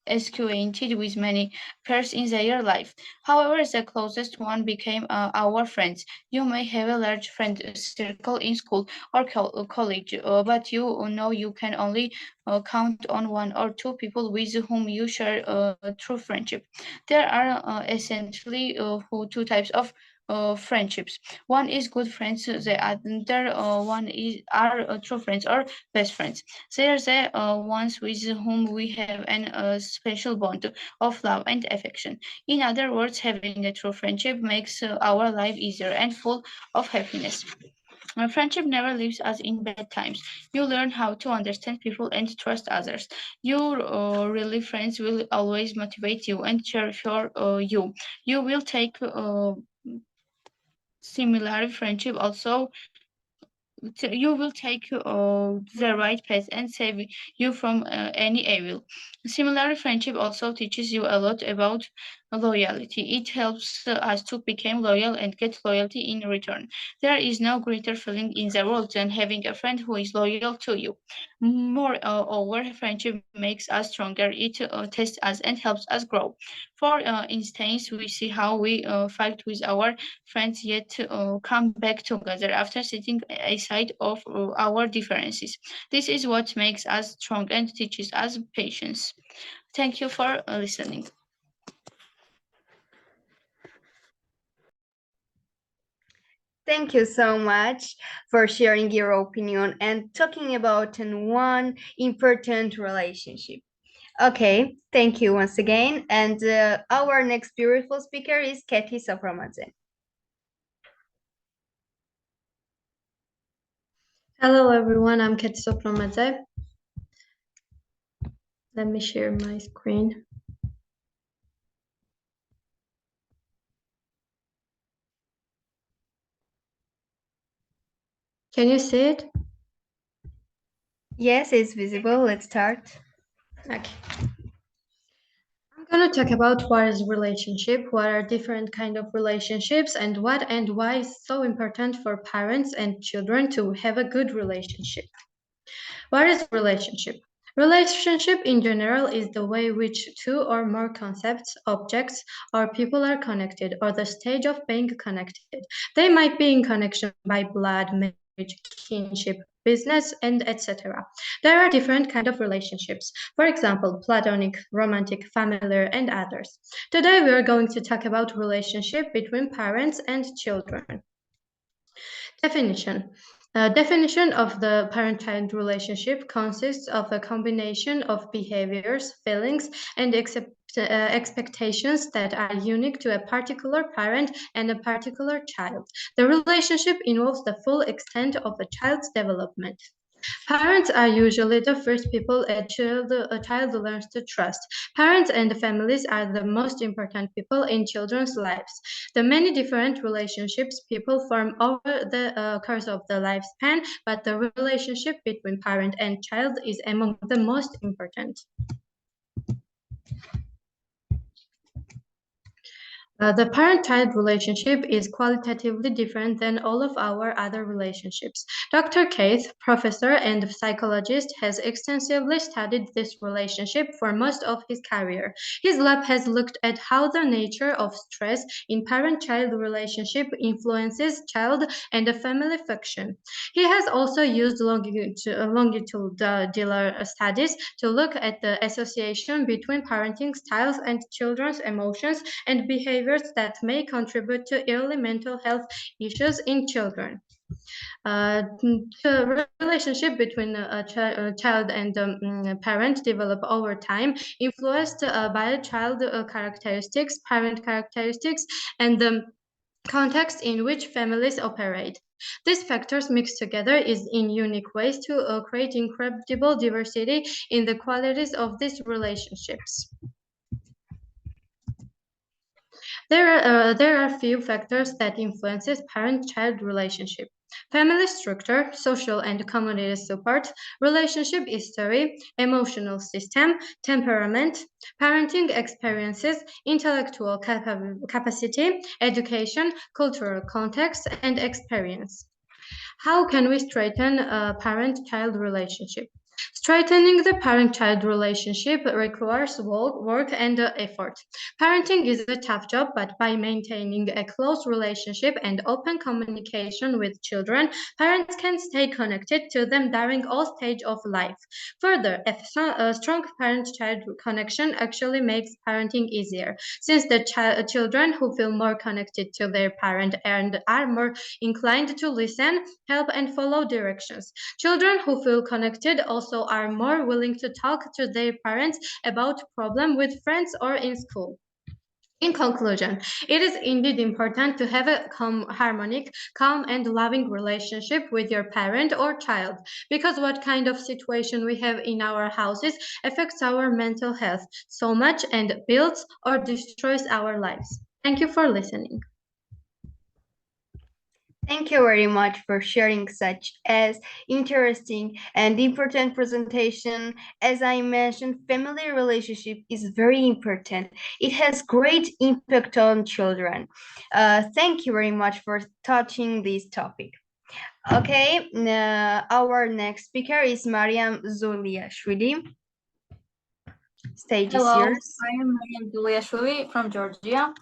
Speaker 19: acquainted with many peers in their life. However, the closest one became our friends. You may have a large friend circle in school or college, but you know you can only count on one or two people with whom you share true friendship. There are essentially two types of friendships. One is good friends. The other one is are true friends or best friends. They are the ones with whom we have an special bond of love and affection. In other words, having a true friendship makes our life easier and full of happiness. Friendship never leaves us in bad times. You learn how to understand people and trust others. Your really friends will always motivate you and cheer for you. You will take similar friendship also you will take the right path and save you from any evil. Similarly, friendship also teaches you a lot about loyalty. It helps us to become loyal and get loyalty in return. There is no greater feeling in the world than having a friend who is loyal to you. Moreover, friendship makes us stronger. It tests us and helps us grow. For instance, we see how we fight with our friends yet come back together after setting aside of our differences. This is what makes us strong and teaches us patience. Thank you for listening.
Speaker 8: Thank you so much for sharing your opinion and talking about one important relationship. Okay, thank you once again. And our next beautiful speaker is Katie Sopramadze.
Speaker 20: Hello everyone, I'm Katie Sopramadze. Let me share my screen. Can you see it?
Speaker 8: Yes, it's visible. Let's start.
Speaker 20: Okay. I'm going to talk about what is relationship, what are different kind of relationships, and what and why is so important for parents and children to have a good relationship. What is relationship? Relationship in general is the way which two or more concepts, objects, or people are connected, or the stage of being connected. They might be in connection by blood, marriage, kinship, business, and etc. There are different kind of relationships. For example, platonic, romantic, familiar, and others. Today we are going to talk about relationship between parents and children. Definition. Definition of the parent-child relationship consists of a combination of behaviors, feelings, and expectations that are unique to a particular parent and a particular child. The relationship involves the full extent of a child's development. Parents are usually the first people a child learns to trust. Parents and families are the most important people in children's lives. The many different relationships people form over the course of the lifespan, but the relationship between parent and child is among the most important. The parent-child relationship is qualitatively different than all of our other relationships. Dr. Keith, professor and psychologist, has extensively studied this relationship for most of his career. His lab has looked at how the nature of stress in parent-child relationship influences child and the family function. He has also used longitudinal studies to look at the association between parenting styles and children's emotions and behavior behaviors that may contribute to early mental health issues in children. The relationship between a child and parent develop over time, influenced by child characteristics, parent characteristics, and the context in which families operate. These factors mixed together is in unique ways to create incredible diversity in the qualities of these relationships. There are few factors that influences parent-child relationship. Family structure, social and community support, relationship history, emotional system, temperament, parenting experiences, intellectual capacity, education, cultural context, and experience. How can we strengthen a parent-child relationship? Strengthening the parent-child relationship requires work and effort. Parenting is a tough job, but by maintaining a close relationship and open communication with children, parents can stay connected to them during all stages of life. Further, a strong parent-child connection actually makes parenting easier, since the children who feel more connected to their parent and are more inclined to listen, help, and follow directions. Children who feel connected also are more willing to talk to their parents about problems with friends or in school. In conclusion, it is indeed important to have a harmonic, calm, and loving relationship with your parent or child, because what kind of situation we have in our houses affects our mental health so much and builds or destroys our lives. Thank you for listening.
Speaker 8: Thank you very much for sharing such as interesting and important presentation. As I mentioned, family relationship is very important. It has great impact on children. Thank you very much for touching this topic. Okay, our next speaker is Mariam Zuliashvili. Stage is
Speaker 21: Hello,
Speaker 8: yours.
Speaker 21: I am Mariam Zuliashvili from Georgia.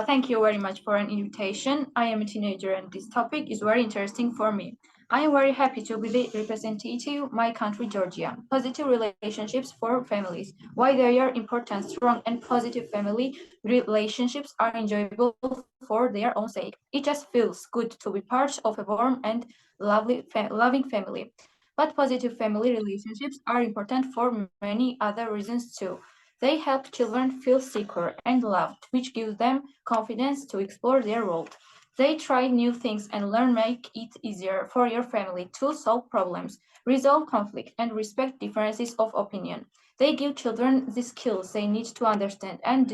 Speaker 21: Thank you very much for an invitation. I am a teenager and this topic is very interesting for me. I am very happy to be the representative of my country, Georgia. Positive relationships for families. Why they are important, strong and positive family relationships are enjoyable for their own sake. It just feels good to be part of a warm and loving family. But positive family relationships are important for many other reasons too. They help children feel secure and loved, which gives them confidence to explore their world. They try new things and learn make it easier for your family to solve problems, resolve conflict, and respect differences of opinion. They give children the skills they need to understand and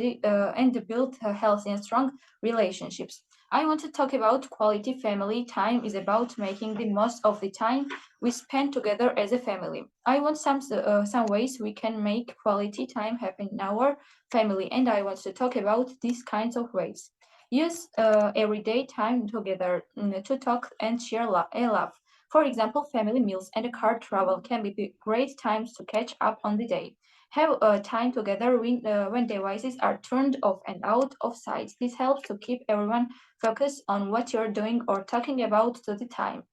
Speaker 21: build healthy and strong relationships. I want to talk about quality family time is about making the most of the time we spend together as a family. I want some ways we can make quality time happen in our family, and I want to talk about these kinds of ways. Use everyday time together to talk and share a laugh. For example, family meals and a car travel can be the great times to catch up on the day. Have time together when devices are turned off and out of sight. This helps to keep everyone focused on what you're doing or talking about to the time.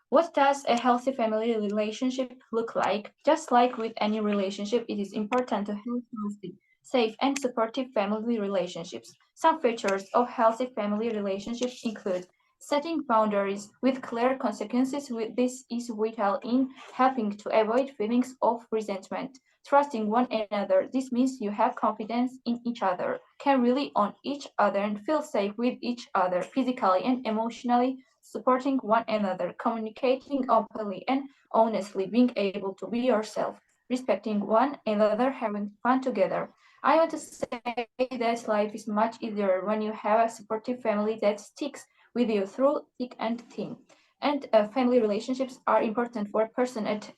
Speaker 21: What does a healthy family relationship look like? Just like with any relationship, it is important to have healthy, safe, and supportive family relationships. Some features of healthy family relationships include setting boundaries with clear consequences. This is vital in helping to avoid feelings of resentment. Trusting one another. This means you have confidence in each other, can rely on each other, and feel safe with each other physically and emotionally, supporting one another, communicating openly and honestly, being able to be yourself, respecting one another, having fun together. I want to say that life is much easier when you have a supportive family that sticks with you through thick and thin. And family relationships are important for a person at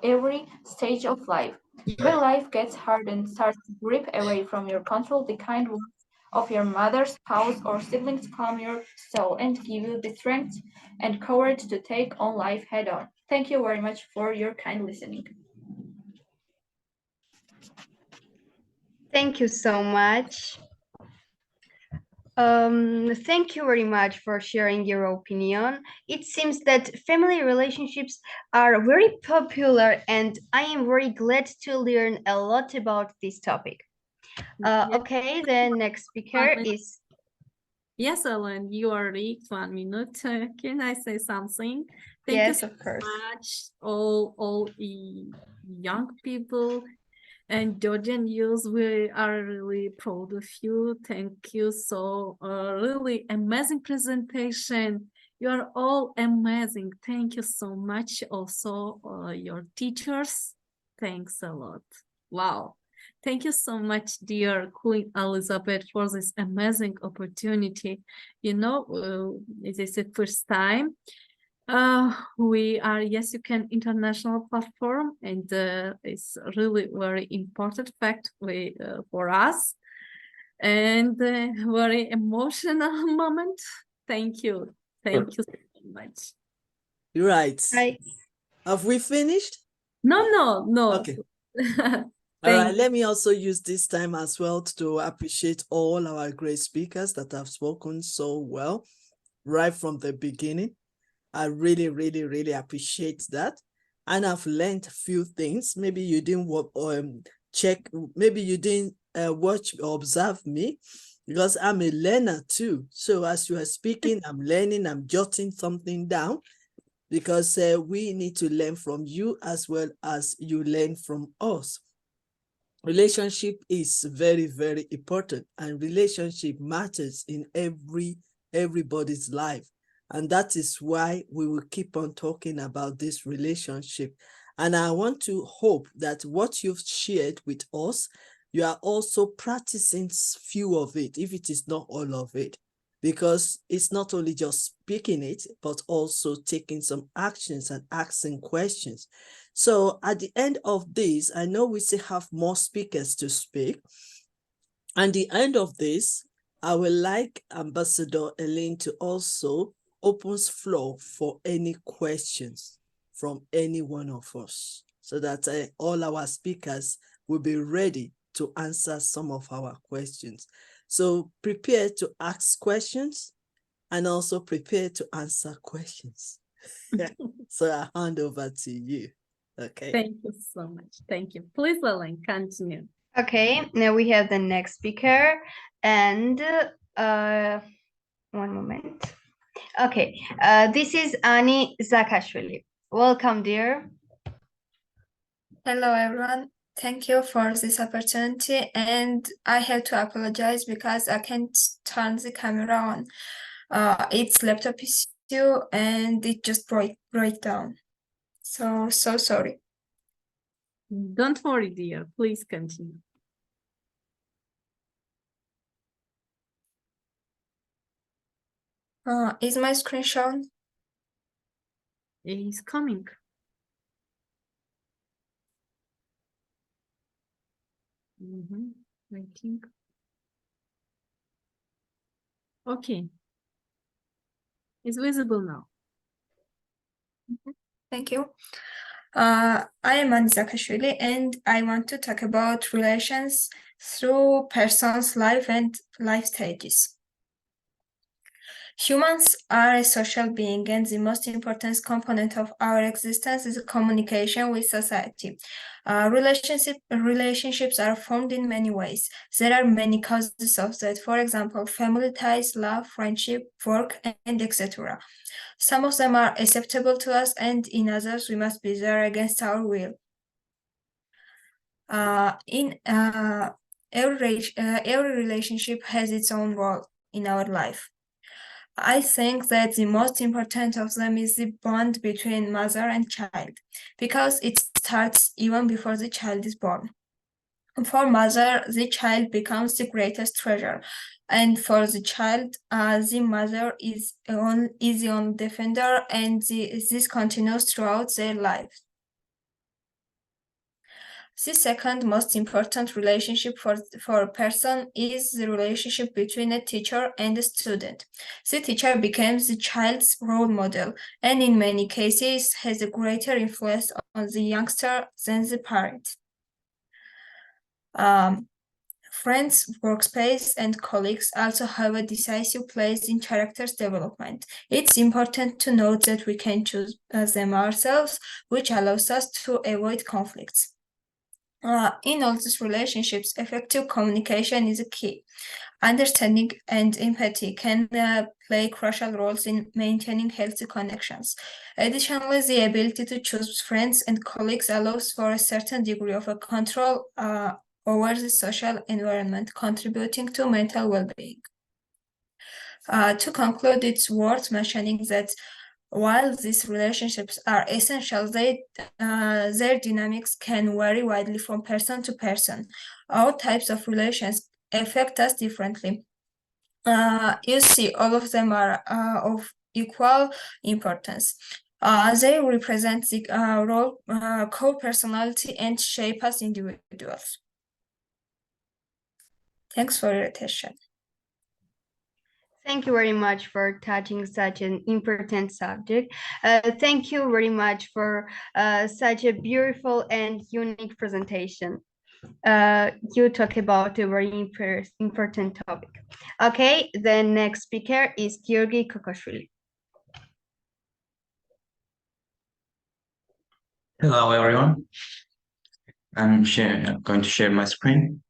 Speaker 21: every stage of life. When life gets hard and starts to grip away from your control, the kind words of your mother, spouse, or siblings calm your soul and give you the strength and courage to take on life head on. Thank you very much for your kind listening.
Speaker 8: Thank you so much. Thank you very much for sharing your opinion. It seems that family relationships are very popular, and I am very glad to learn a lot about this topic. Okay, the next speaker is
Speaker 16: Yes, Ellen, you are right. 1 minute. Can I say something? Thank
Speaker 8: Yes,
Speaker 16: you
Speaker 8: of course.
Speaker 16: so much, all young people and Georgian youth. We are really proud of you. Thank you so really amazing presentation. You are all amazing. Thank you so much. Also, your teachers. Thanks a lot. Wow. Thank you so much, dear Queen Elizabeth, for this amazing opportunity. You know, it is the first time we are YYCI-YLEN international platform, and it's really very important fact for us, and very emotional moment. Thank you so much.
Speaker 5: Right. Have we finished?
Speaker 16: No.
Speaker 5: Okay. All right, let me also use this time as well to appreciate all our great speakers that have spoken so well right from the beginning. I really, really, really appreciate that. And I've learned a few things. Maybe you didn't check, maybe you didn't watch or observe me, because I'm a learner too. So as you are speaking, I'm learning, I'm jotting something down, because we need to learn from you as well as you learn from us. Relationship is very, very important, and relationship matters in everybody's life. And that is why we will keep on talking about this relationship. And I want to hope that what you've shared with us, you are also practicing few of it, if it is not all of it, because it's not only just speaking it, but also taking some actions and asking questions. So at the end of this, I know we still have more speakers to speak. At the end of this, I would like Ambassador Elene to also open floor for any questions from any one of us, so that all our speakers will be ready to answer some of our questions. So prepare to ask questions and also prepare to answer questions. So I hand over to you. Okay.
Speaker 16: Thank you so much. Thank you. Please, Ellen, continue.
Speaker 8: Okay, now we have the next speaker, and one moment. Okay, this is Ani Zakashvili. Welcome, dear.
Speaker 1: Hello, everyone. Thank you for this opportunity, and I have to apologize because I can't turn the camera on. It's laptop issue, and it just broke down. So sorry.
Speaker 16: Don't worry, dear. Please continue.
Speaker 1: Is my screen shown?
Speaker 16: It's coming. I think. Okay. It's visible now.
Speaker 1: Thank you. I am Ani Zakashvili, and I want to talk about relations through person's life and life stages. Humans are a social being, and the most important component of our existence is communication with society. Relationships are formed in many ways. There are many causes of that. For example, family ties, love, friendship, work, and etc. Some of them are acceptable to us, and in others we must be there against our will. Every relationship has its own role in our life. I think that the most important of them is the bond between mother and child, because it starts even before the child is born. For mother, the child becomes the greatest treasure, and for the child, the mother is the only defender, and this continues throughout their life. The second most important relationship for a person is the relationship between a teacher and a student. The teacher becomes the child's role model, and in many cases has a greater influence on the youngster than the parent. Friends, workspace, and colleagues also have a decisive place in character's development. It's important to note that we can choose them ourselves, which allows us to avoid conflicts. In all these relationships, effective communication is a key. Understanding and empathy can play crucial roles in maintaining healthy connections. Additionally, the ability to choose friends and colleagues allows for a certain degree of control over the social environment, contributing to mental well-being. To conclude, it's worth mentioning that while these relationships are essential, their dynamics can vary widely from person to person. All types of relations affect us differently. You see, all of them are of equal importance. They represent the role, core personality, and shape us individuals. Thanks for your attention.
Speaker 8: Thank you very much for touching such an important subject. Thank you very much for such a beautiful and unique presentation. You talk about a very important topic. Okay, the next speaker is Georgi Kokoshvili.
Speaker 3: Hello, everyone. I'm going to share my screen.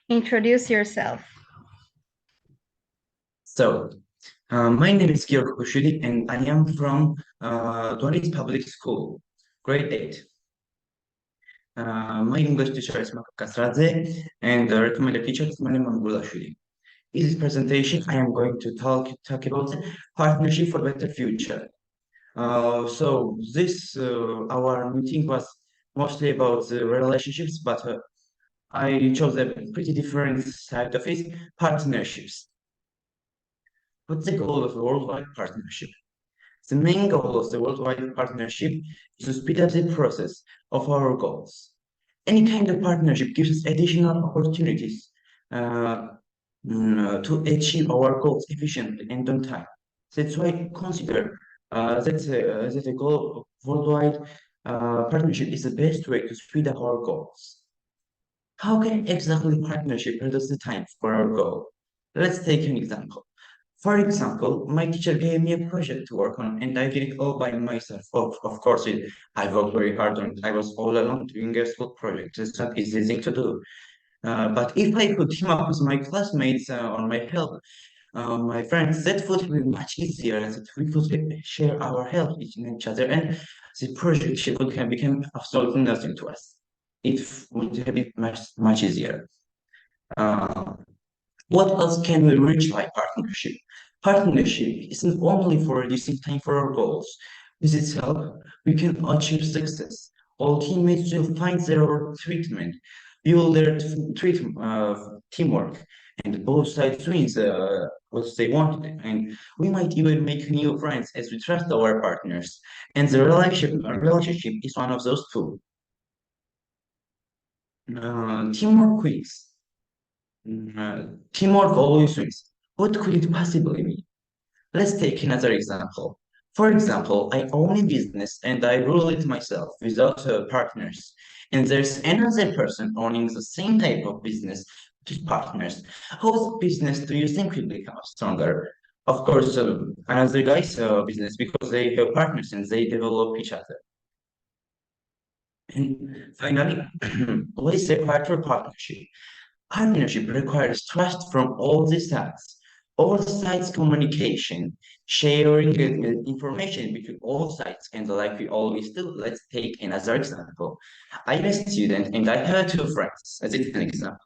Speaker 8: Introduce yourself.
Speaker 3: So, my name is Georgi Kokoshvili, and I am from Dwaris Public School, grade 8. My English teacher is Inga Kharchilava, and the recommended teacher is Maria Mangulashvili. In this presentation, I am going to talk about partnership for better future. So this our meeting was mostly about the relationships, but I chose a pretty different side of it, partnerships. What's the goal of a worldwide partnership? The main goal of the worldwide partnership is to speed up the process of our goals. Any kind of partnership gives us additional opportunities to achieve our goals efficiently and on time. That's why I consider that a goal worldwide partnership is the best way to speed up our goals. How can exactly partnership reduce the time for our goal? Let's take an example. For example, my teacher gave me a project to work on, and I did it all by myself. Of course, I worked very hard on it. I was all alone doing a school project. It's not easy thing to do. But if I could team up with my classmates or my help, my friends, that would be much easier. That we could share our help in each other, and the project would have become absolutely nothing to us. It would have been much easier. What else can we reach by partnership? Partnership isn't only for reducing time for our goals. With its help, we can achieve success. All teammates will find their treatment, build their teamwork, and both sides wins what they wanted. And we might even make new friends as we trust our partners. And the relationship is one of those two. Teamwork wins. Teamwork always wins. What could it possibly mean? Let's take another example. For example, I own a business and I rule it myself without partners. And there's another person owning the same type of business with partners. Whose business do you think will become stronger? Of course, another guy's business because they have partners and they develop each other. And finally, what is required for partnership? Partnership requires trust from all the sides. All sides communication, sharing information between all sides. And like we always do, let's take another example. I'm a student and I have two friends, as an example.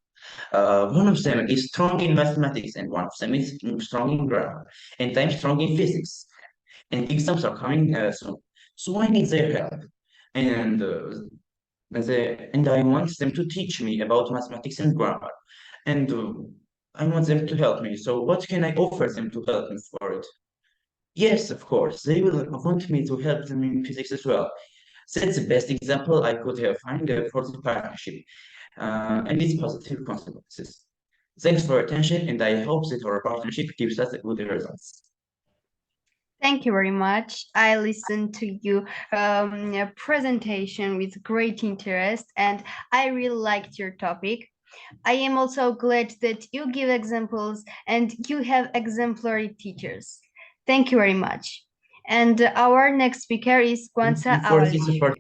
Speaker 3: One of them is strong in mathematics and one of them is strong in grammar. And I'm strong in physics. And exams are coming soon. So I need their help. And I want them to teach me about mathematics and grammar. And I want them to help me. So what can I offer them to help me for it? Yes, of course. They will want me to help them in physics as well. That's the best example I could have found for the partnership and its positive consequences. Thanks for your attention, and I hope that our partnership gives us good results.
Speaker 8: Thank you very much. I listened to your presentation with great interest, and I really liked your topic. I am also glad that you give examples and you have exemplary teachers. Thank you very much. And our next speaker is Kwanza Awali.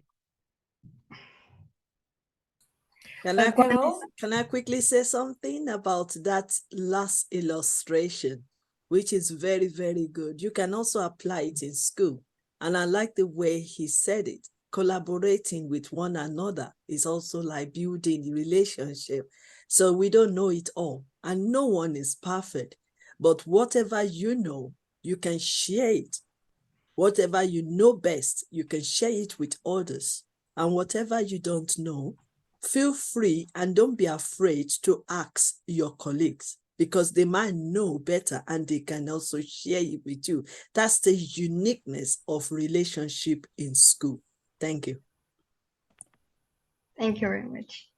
Speaker 5: Can I quickly say something about that last illustration, which is very, very good. You can also apply it in school. And I like the way he said it. Collaborating with one another is also like building relationship. So we don't know it all, and no one is perfect. But whatever you know, you can share it. Whatever you know best, you can share it with others. And whatever you don't know, feel free and don't be afraid to ask your colleagues, because they might know better and they can also share it with you. That's the uniqueness of relationship in school. Thank you.
Speaker 8: Thank you very much.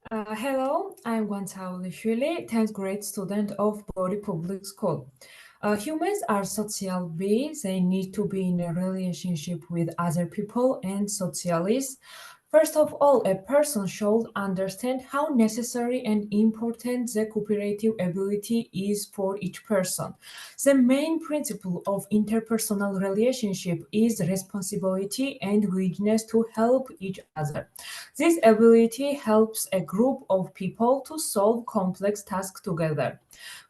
Speaker 2: Hello, I'm Gwantao Shule, 10th grade student of Body Public School. Humans are social beings. They need to be in a relationship with other people and socialize. First of all, a person should understand how necessary and important the cooperative ability is for each person. The main principle of interpersonal relationship is responsibility and willingness to help each other. This ability helps a group of people to solve complex tasks together.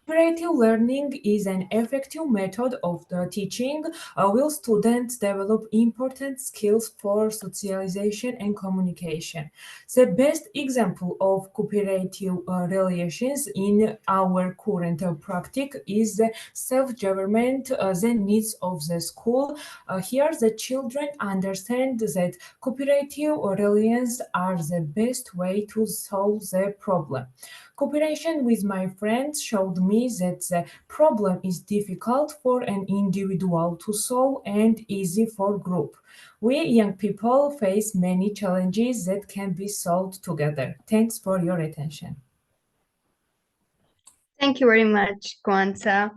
Speaker 2: Creative learning is an effective method of the teaching will students develop important skills for socialization and communication. The best example of cooperative relations in our current practice is the self-government, the needs of the school. Here the children understand that cooperative relations are the best way to solve the problem. Cooperation with my friends showed me that the problem is difficult for an individual to solve and easy for group. We young people face many challenges that can be solved together. Thanks for your attention.
Speaker 8: Thank you very much, Kwanza,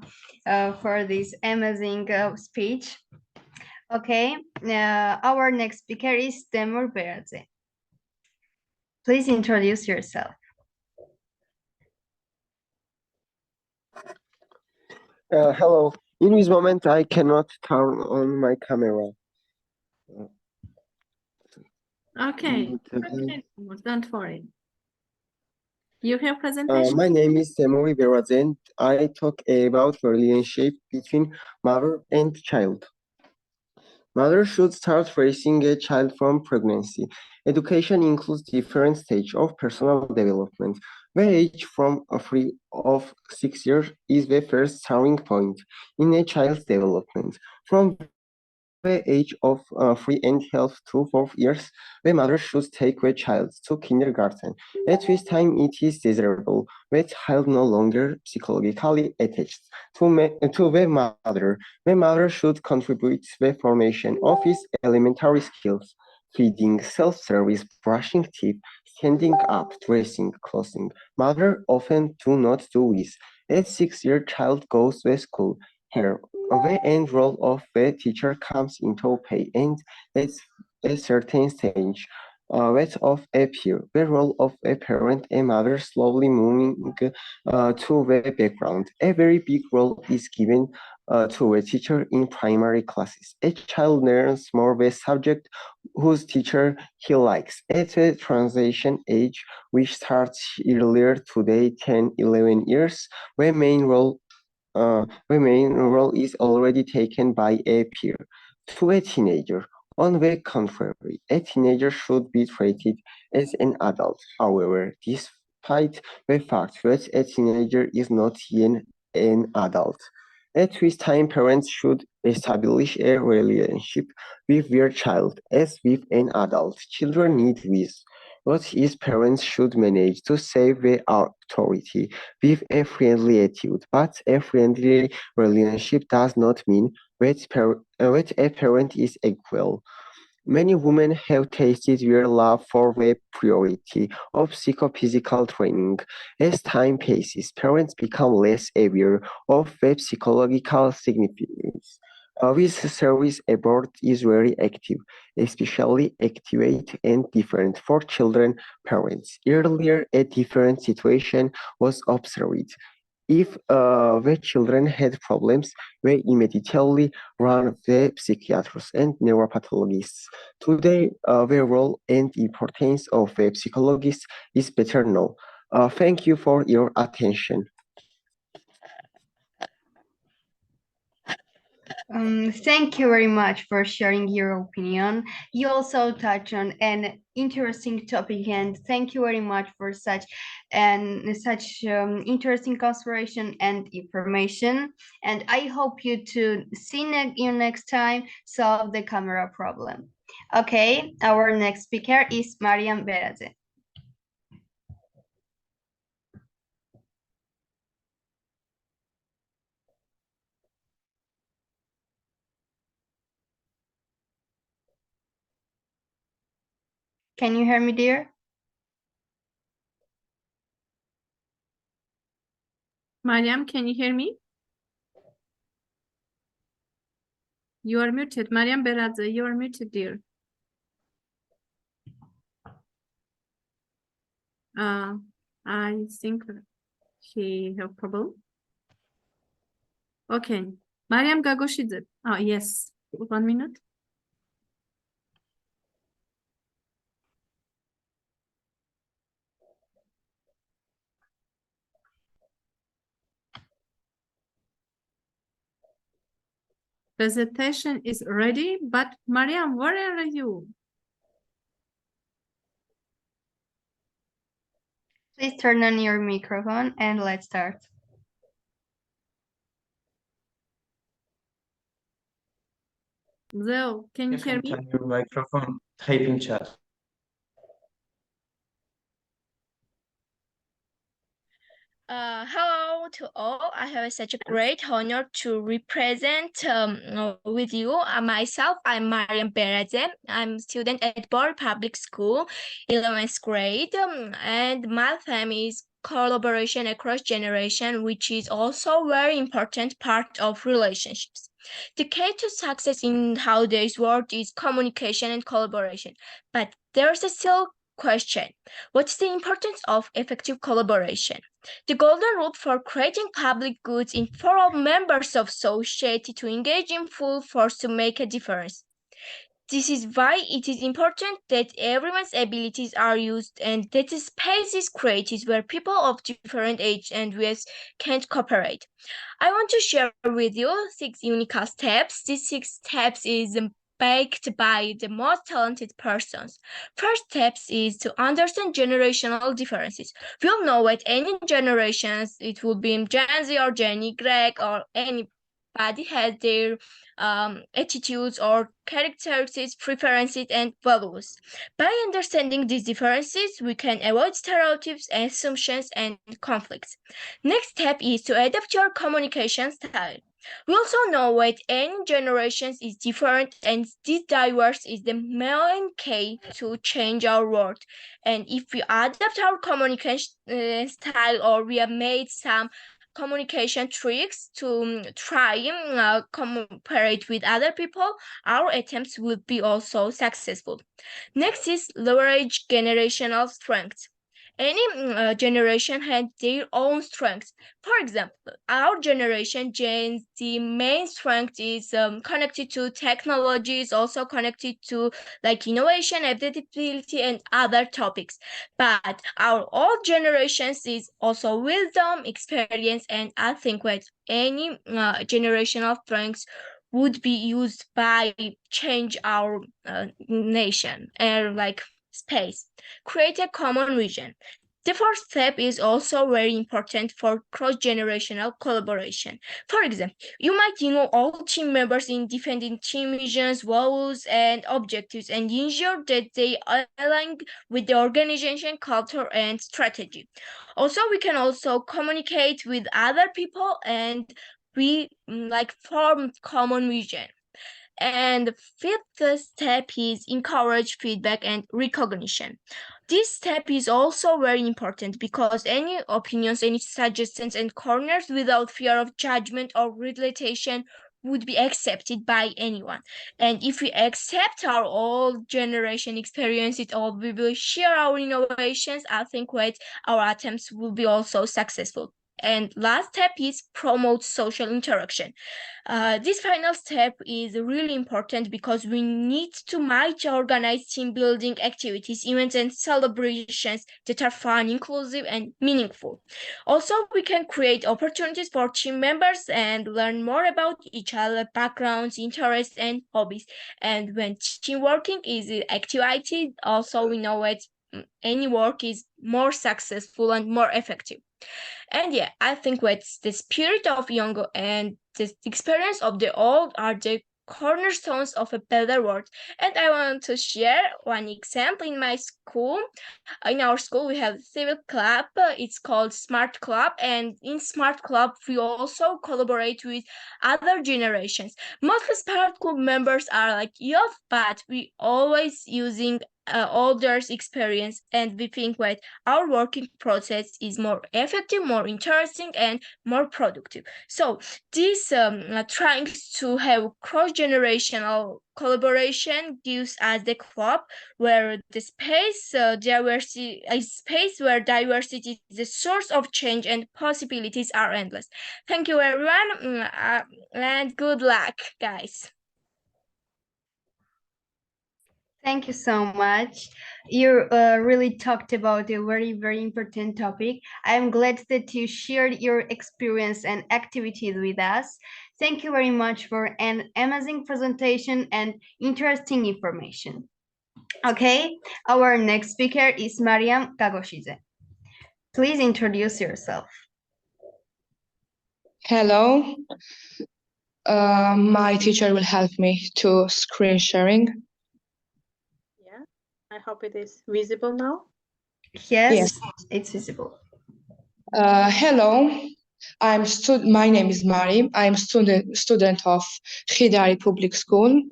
Speaker 8: for this amazing speech. Okay, our next speaker is Temur Beradze. Please introduce yourself.
Speaker 22: Hello. In this moment, I cannot turn on my camera.
Speaker 16: Okay, don't worry. You have presentation?
Speaker 22: My name is Temuri Beradze, and I talk about relationship between mother and child. Mother should start raising a child from pregnancy. Education includes different stages of personal development. The age from 3 of 6 years is the first starting point in a child's development. From the age of 3.5 to 4 years, the mother should take the child to kindergarten. At this time, it is desirable the child no longer psychologically attached to the mother. The mother should contribute to the formation of his elementary skills: feeding, self-service, brushing teeth, standing up, dressing, clothing. Mother often do not do this. At 6 years, child goes to school. Here, the end role of the teacher comes into play, and at a certain stage, that of a peer, the role of a parent and mother slowly moving to the background. A very big role is given to a teacher in primary classes. A child learns more the subject whose teacher he likes. At the transition age, which starts earlier today, 10, 11 years, the main role is already taken by a peer. To a teenager, on the contrary, a teenager should be treated as an adult. However, despite the fact that a teenager is not yet an adult, at this time parents should establish a relationship with their child as with an adult. Children need this. What is parents should manage to save their authority with a friendly attitude, but a friendly relationship does not mean that a parent is equal. Many women have tasted their love for the priority of psychophysical training. As time passes, parents become less aware of the psychological significance. This service abroad is very active, especially activate and different for children parents. Earlier, a different situation was observed. If the children had problems, we immediately run the psychiatrists and neuropathologists. Today, the role and importance of the psychologist is better known. Thank you for your attention.
Speaker 8: Thank you very much for sharing your opinion. You also touch on an interesting topic, and thank you very much for such interesting consideration and information. And I hope you to see you next time solve the camera problem. Okay, our next speaker is Shalamberidze. Can you hear me, dear?
Speaker 16: Mariam, can you hear me? You are muted. Shalamberidze, you are muted, dear. I think she have problem. Okay. Mariam Gagoshidze. Yes. 1 minute. Presentation is ready, but Mariam, where are you?
Speaker 8: Please turn on your microphone and let's start.
Speaker 16: Zeo, can you hear me?
Speaker 3: Turn your microphone, type in chat.
Speaker 4: Hello to all. I have such a great honor to represent with you. Myself, I'm Shalamberidze. I'm a student at Bor Public School, 11th grade, and my theme is collaboration across generation, which is also a very important part of relationships. The key to success in today's world is communication and collaboration, but there's a still question. What's the importance of effective collaboration? The golden rule for creating public goods is for all members of society to engage in full force to make a difference. This is why it is important that everyone's abilities are used and that a space is created where people of different age and ways can cooperate. I want to share with you 6 unique steps. These 6 steps is backed by the most talented persons. First steps is to understand generational differences. We all know at any generations, it will be Gen Z or Jenny, Greg, or anybody has their attitudes or characteristics, preferences, and values. By understanding these differences, we can avoid stereotypes, assumptions, and conflicts. Next step is to adapt your communication style. We also know that any generation is different, and this diverse is the main key to change our world. And if we adapt our communication style, or we have made some communication tricks to try cooperate with other people, our attempts will be also successful. Next is leverage generational strengths. Any generation had their own strengths. For example, our generation, Gen Z, main strength is connected to technology, is also connected to like innovation, adaptability, and other topics. But our old generations is also wisdom, experience, and I think that any generational strengths would be used by change our nation and like space. Create a common vision. The first step is also very important for cross-generational collaboration. For example, you might involve all team members in defending team visions, values, and objectives and ensure that they align with the organization culture and strategy. Also, we can also communicate with other people and we like form common vision. And the fifth step is encourage feedback and recognition. This step is also very important because any opinions, any suggestions and corners without fear of judgment or retaliation would be accepted by anyone. And if we accept our old generation experiences or we will share our innovations, I think that our attempts will be also successful. And last step is promote social interaction. This final step is really important because we need to match organize team building activities, events, and celebrations that are fun, inclusive, and meaningful. Also, we can create opportunities for team members and learn more about each other's backgrounds, interests, and hobbies. And when team working is activity, also we know that any work is more successful and more effective. And yeah, I think what's the spirit of young and the experience of the old are the cornerstones of a better world. And I want to share one example in my school. In our school, we have a civil club. It's called Smart Club, and in Smart Club, we also collaborate with other generations. Mostly Smart Club members are like youth, but we always using older's experience, and we think that our working process is more effective, more interesting, and more productive. So this trying to have cross-generational collaboration gives us the club where the space diversity a space where diversity is the source of change and possibilities are endless. Thank you everyone, and good luck, guys.
Speaker 8: Thank you so much. You really talked about a very, very important topic. I'm glad that you shared your experience and activities with us. Thank you very much for an amazing presentation and interesting information. Okay, our next speaker is Mariam Kagoshidze. Please introduce yourself.
Speaker 6: Hello. My teacher will help me to screen sharing.
Speaker 9: Yeah, I hope it is visible now.
Speaker 8: Yes. It's visible.
Speaker 6: Hello. My name is Mari. I'm student of Khidari Public School.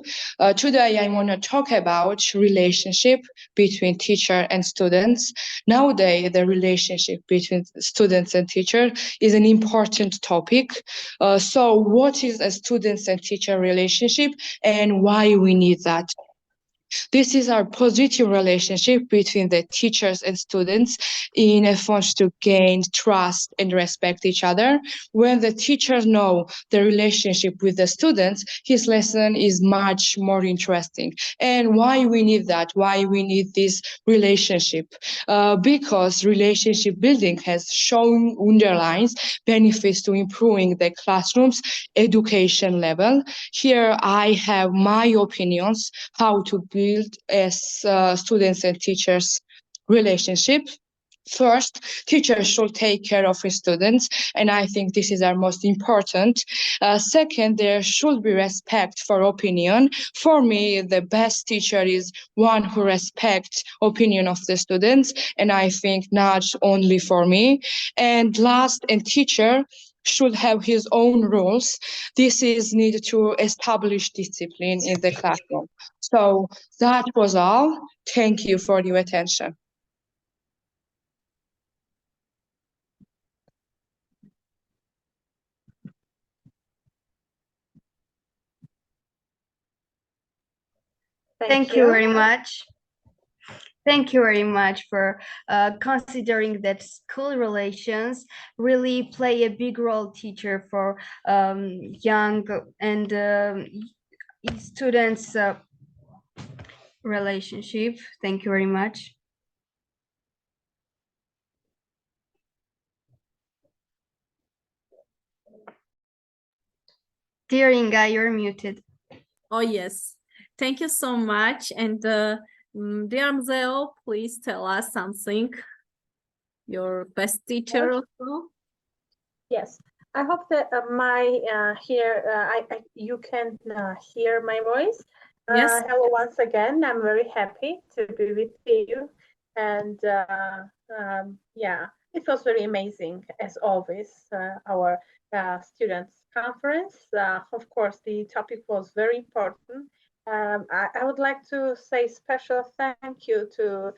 Speaker 6: Today I want to talk about relationship between teacher and students. Nowadays, the relationship between students and teacher is an important topic. So what is a students and teacher relationship and why we need that? This is our positive relationship between the teachers and students in efforts to gain trust and respect each other. When the teachers know the relationship with the students, his lesson is much more interesting. And why we need that? Why we need this relationship? Because relationship building has shown underlines benefits to improving the classroom's education level. Here I have my opinions how to build as students and teachers relationship. First, teachers should take care of his students, and I think this is our most important. Second, there should be respect for opinion. For me, the best teacher is one who respects opinion of the students, and I think not only for me. And last, a teacher should have his own rules. This is needed to establish discipline in the classroom. So that was all. Thank you for your attention.
Speaker 8: Thank you very much. Thank you very much for considering that school relations really play a big role teacher for young and students relationship. Thank you very much. Dear Inga, you're muted.
Speaker 16: Oh, yes. Thank you so much. And dear Mzeo, please tell us something. Your best teacher also?
Speaker 9: Yes, I hope that you can hear my voice.
Speaker 16: Yes.
Speaker 9: Hello once again. I'm very happy to be with you. And yeah, it was very amazing as always, our students conference. Of course, the topic was very important. I would like to say special thank you to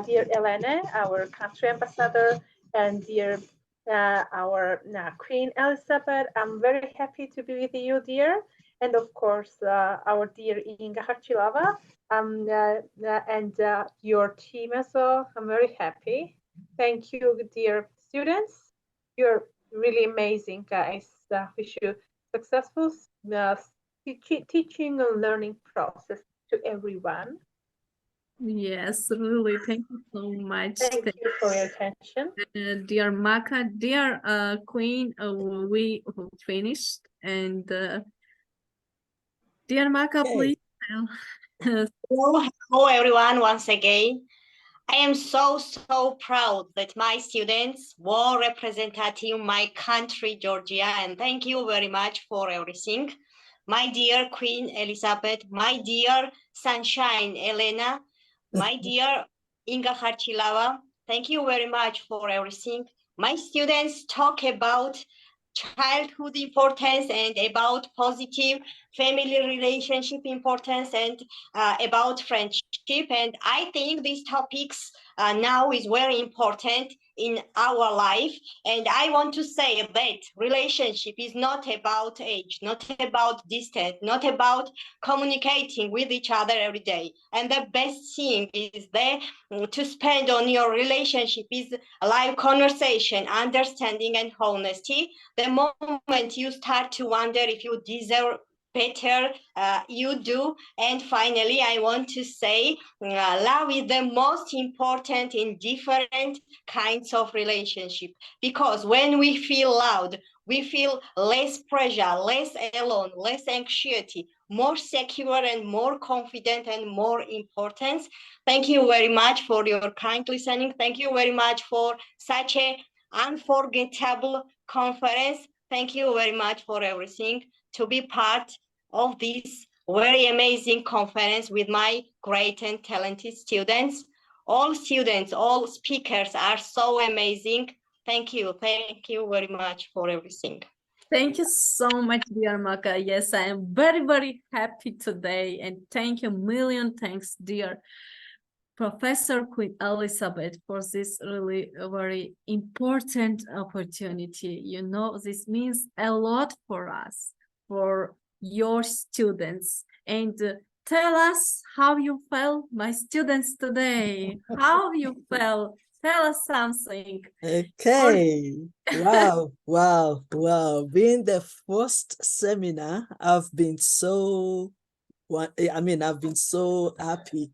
Speaker 9: dear Elene, our country ambassador, and dear our Queen Elizabeth. I'm very happy to be with you, dear. And of course, our dear Inga Kharchilava, and your team as well. I'm very happy. Thank you, dear students. You're really amazing, guys. Wish you successful teaching and learning process to everyone.
Speaker 16: Yes, really. Thank you so much.
Speaker 9: Thank you for your attention.
Speaker 16: Dear Maka, dear Queen, we finished. And dear Maka, please.
Speaker 10: Hello, everyone, once again. I am so proud that my students were representing my country, Georgia, and thank you very much for everything. My dear Queen Elizabeth, my dear Sunshine Elena, my dear Inga Kharchilava, thank you very much for everything. My students talk about childhood importance and about positive family relationship importance and about friendship. And I think these topics now is very important in our life. And I want to say that relationship is not about age, not about distance, not about communicating with each other every day. And the best thing is there to spend on your relationship is live conversation, understanding, and honesty. The moment you start to wonder if you deserve better, you do. And finally, I want to say love is the most important in different kinds of relationship, because when we feel loved, we feel less pressure, less alone, less anxiety, more secure and more confident and more important. Thank you very much for your kind listening. Thank you very much for such a unforgettable conference. Thank you very much for everything to be part of this very amazing conference with my great and talented students. All students, all speakers are so amazing. Thank you very much for everything.
Speaker 16: Thank you so much, dear Maka. Yes, I am very happy today. And thank you, million thanks, dear Professor Queen Elizabeth, for this really very important opportunity. You know, this means a lot for us, for your students. And tell us how you felt, my students, today. How you felt. Tell us something.
Speaker 5: Okay. Wow. Being the first seminar, I've been so happy.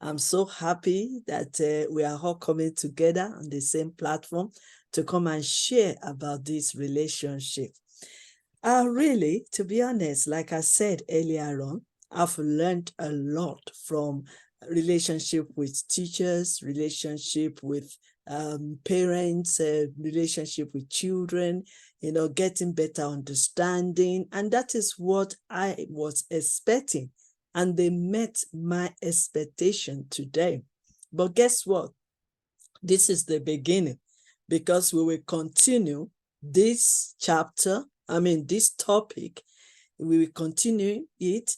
Speaker 5: I'm so happy that we are all coming together on the same platform to come and share about this relationship. Really, to be honest, like I said earlier on, I've learned a lot from relationship with teachers, relationship with parents, relationship with children, you know, getting better understanding. And that is what I was expecting. And they met my expectation today. But guess what? This is the beginning, because we will continue this chapter, this topic, we will continue it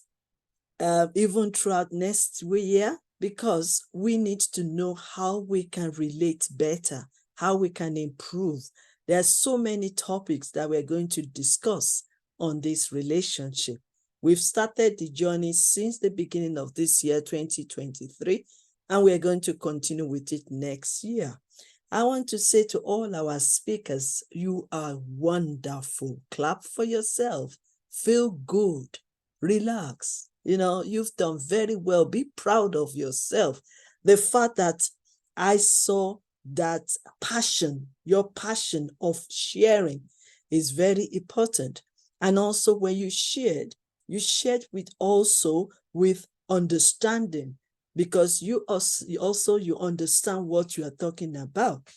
Speaker 5: even throughout next year, because we need to know how we can relate better, how we can improve. There are so many topics that we're going to discuss on this relationship. We've started the journey since the beginning of this year, 2023, and we're going to continue with it next year. I want to say to all our speakers, you are wonderful. Clap for yourself. Feel good. Relax. You know, you've done very well. Be proud of yourself. The fact that I saw that passion, your passion of sharing is very important. And also when you shared with understanding, because you understand what you are talking about.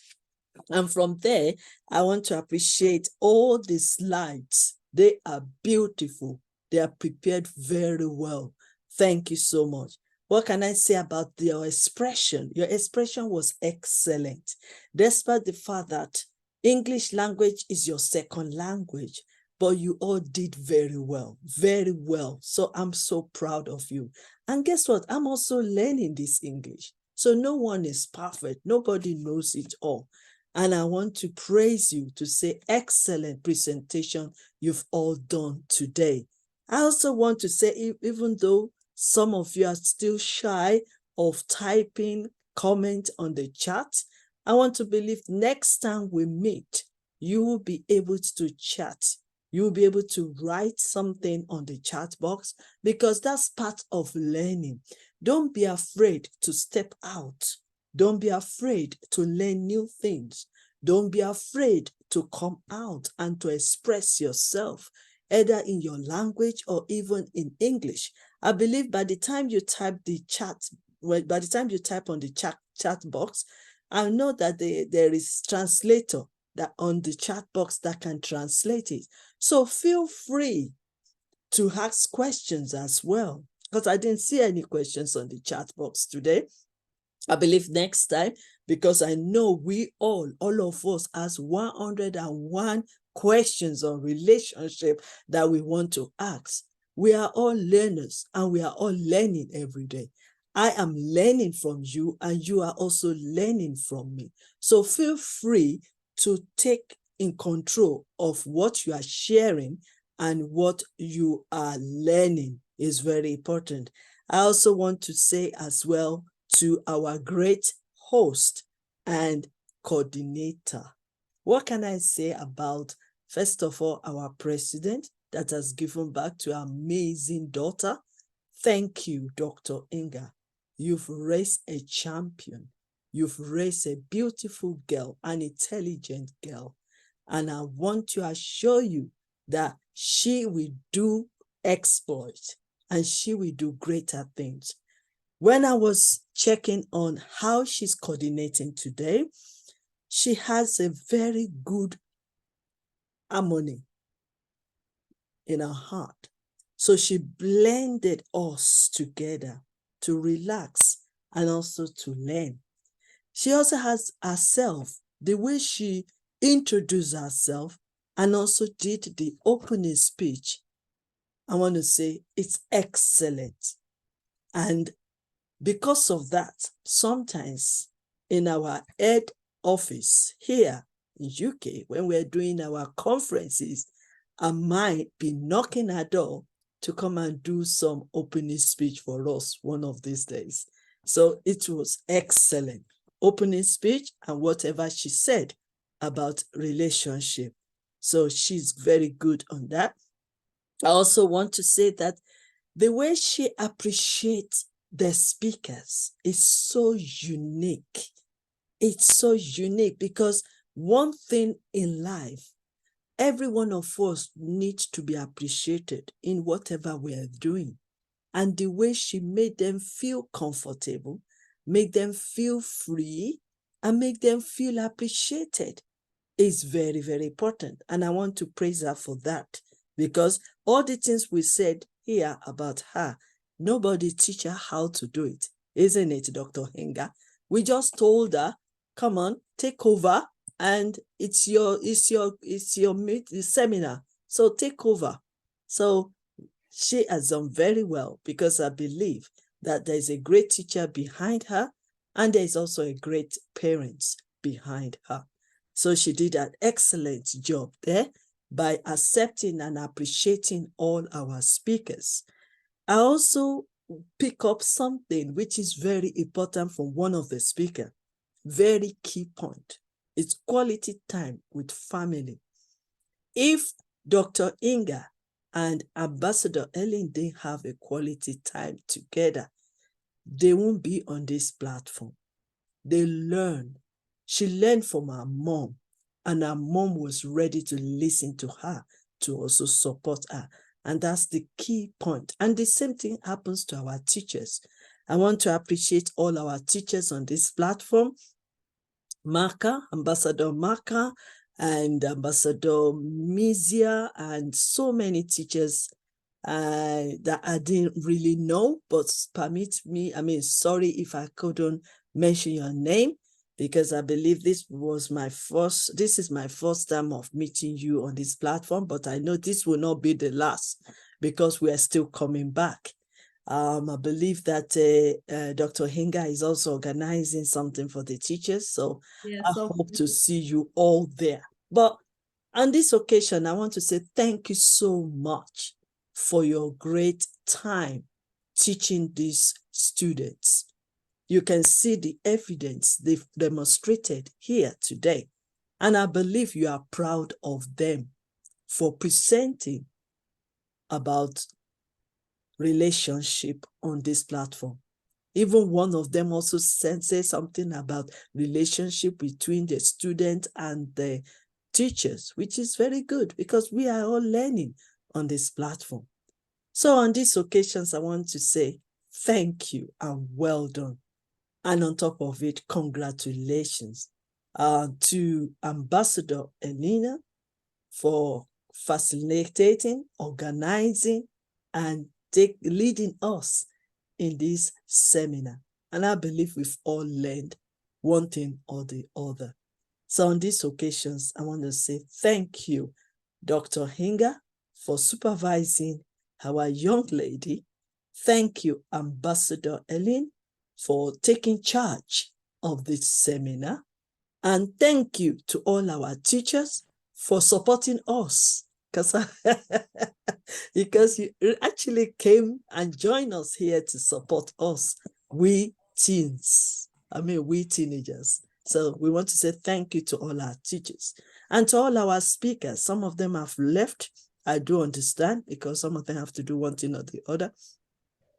Speaker 5: And from there, I want to appreciate all the slides. They are beautiful. They are prepared very well. Thank you so much. What can I say about your expression? Your expression was excellent, despite the fact that English language is your second language, but you all did very well, very well. So I'm so proud of you. And guess what? I'm also learning this English. So no one is perfect. Nobody knows it all. And I want to praise you to say excellent presentation you've all done today. I also want to say, even though some of you are still shy of typing comment on the chat, I want to believe next time we meet, you will be able to chat. You will be able to write something on the chat box, because that's part of learning. Don't be afraid to step out. Don't be afraid to learn new things. Don't be afraid to come out and to express yourself, either in your language or even in English. I believe by the time you type the chat, well, by the time you type on the chat box, I know that there is translator that on the chat box that can translate it. So feel free to ask questions as well, because I didn't see any questions on the chat box today. I believe next time, because I know we all of us has 101 questions on relationship that we want to ask. We are all learners and we are all learning every day. I am learning from you and you are also learning from me. So feel free to take in control of what you are sharing, and what you are learning is very important. I also want to say as well to our great host and coordinator. What can I say about, first of all, our president that has given back to our amazing daughter? Thank you, Dr. Inga. You've raised a champion. You've raised a beautiful girl, an intelligent girl. And I want to assure you that she will do exploits and she will do greater things. When I was checking on how she's coordinating today, she has a very good harmony in her heart. So she blended us together to relax and also to learn. She also has herself, the way she introduced herself and also did the opening speech. I want to say it's excellent. And because of that, sometimes in our head office here in UK, when we're doing our conferences, I might be knocking her door to come and do some opening speech for us one of these days. So it was excellent. Opening speech and whatever she said about relationship. So she's very good on that. I also want to say that the way she appreciates the speakers is so unique. It's so unique because one thing in life, every one of us needs to be appreciated in whatever we are doing. And the way she made them feel comfortable, make them feel free, and make them feel appreciated is very, very important. And I want to praise her for that, because all the things we said here about her, nobody teach her how to do it, isn't it, Dr. Inga? We just told her, come on, take over, and it's your seminar, so take over. So she has done very well, because I believe that there is a great teacher behind her, and there is also a great parents behind her. So she did an excellent job there by accepting and appreciating all our speakers. I also pick up something which is very important from one of the speakers. Very key point. It's quality time with family. If Dr. Inga and Ambassador Elene didn't have a quality time together, they won't be on this platform. They learn. She learned from her mom, and her mom was ready to listen to her, to also support her. And that's the key point. And the same thing happens to our teachers. I want to appreciate all our teachers on this platform. Marka, Ambassador Marka, and Ambassador Mizia, and so many teachers that I didn't really know, but permit me, sorry if I couldn't mention your name, because I believe this is my first time of meeting you on this platform, but I know this will not be the last, because we are still coming back. I believe that Dr. Inga is also organizing something for the teachers, so yes, I hope to see you all there. But on this occasion, I want to say thank you so much for your great time teaching these students. You can see the evidence they've demonstrated here today. And I believe you are proud of them for presenting about relationship on this platform. Even one of them also said something about relationship between the student and the teachers, which is very good because we are all learning on this platform. So on these occasions, I want to say thank you and well done. And on top of it, congratulations to Ambassador Elena for facilitating, organizing, and leading us in this seminar. And I believe we've all learned one thing or the other. So on these occasions, I want to say thank you, Dr. Inga, for supervising our young lady. Thank you, Ambassador Elene, for taking charge of this seminar. And thank you to all our teachers for supporting us, because you actually came and joined us here to support us, we teens, we teenagers. So we want to say thank you to all our teachers and to all our speakers. Some of them have left. I do understand because some of them have to do one thing or the other.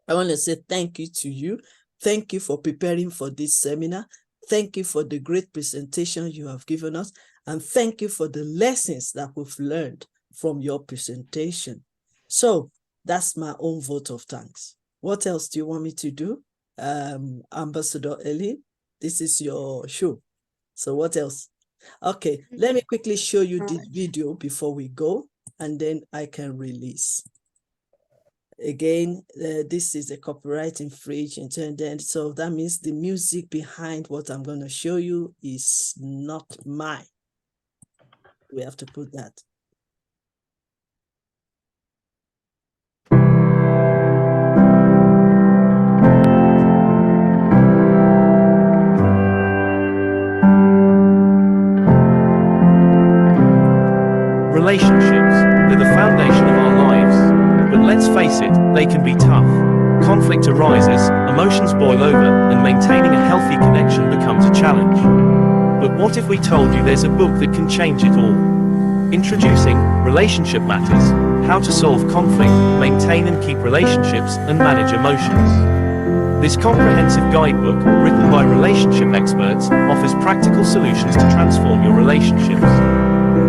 Speaker 5: I want to say thank you to you. Thank you for preparing for this seminar. Thank you for the great presentation you have given us. And thank you for the lessons that we've learned from your presentation. So that's my own vote of thanks. What else do you want me to do? Ambassador Elene, this is your show. So what else? Okay, let me quickly show you this video before we go, and then I can release. Again, this is a copyright infringement, and so that means the music behind what I'm going to show you is not mine. We have to put that.
Speaker 11: Relationships, they're the foundation of our lives. But let's face it, they can be tough. Conflict arises, emotions boil over, and maintaining a healthy connection becomes a challenge. But what if we told you there's a book that can change it all? Introducing Relationship Matters, How to Solve Conflict, Maintain and Keep Relationships, and Manage Emotions. This comprehensive guidebook, written by relationship experts, offers practical solutions to transform your relationships.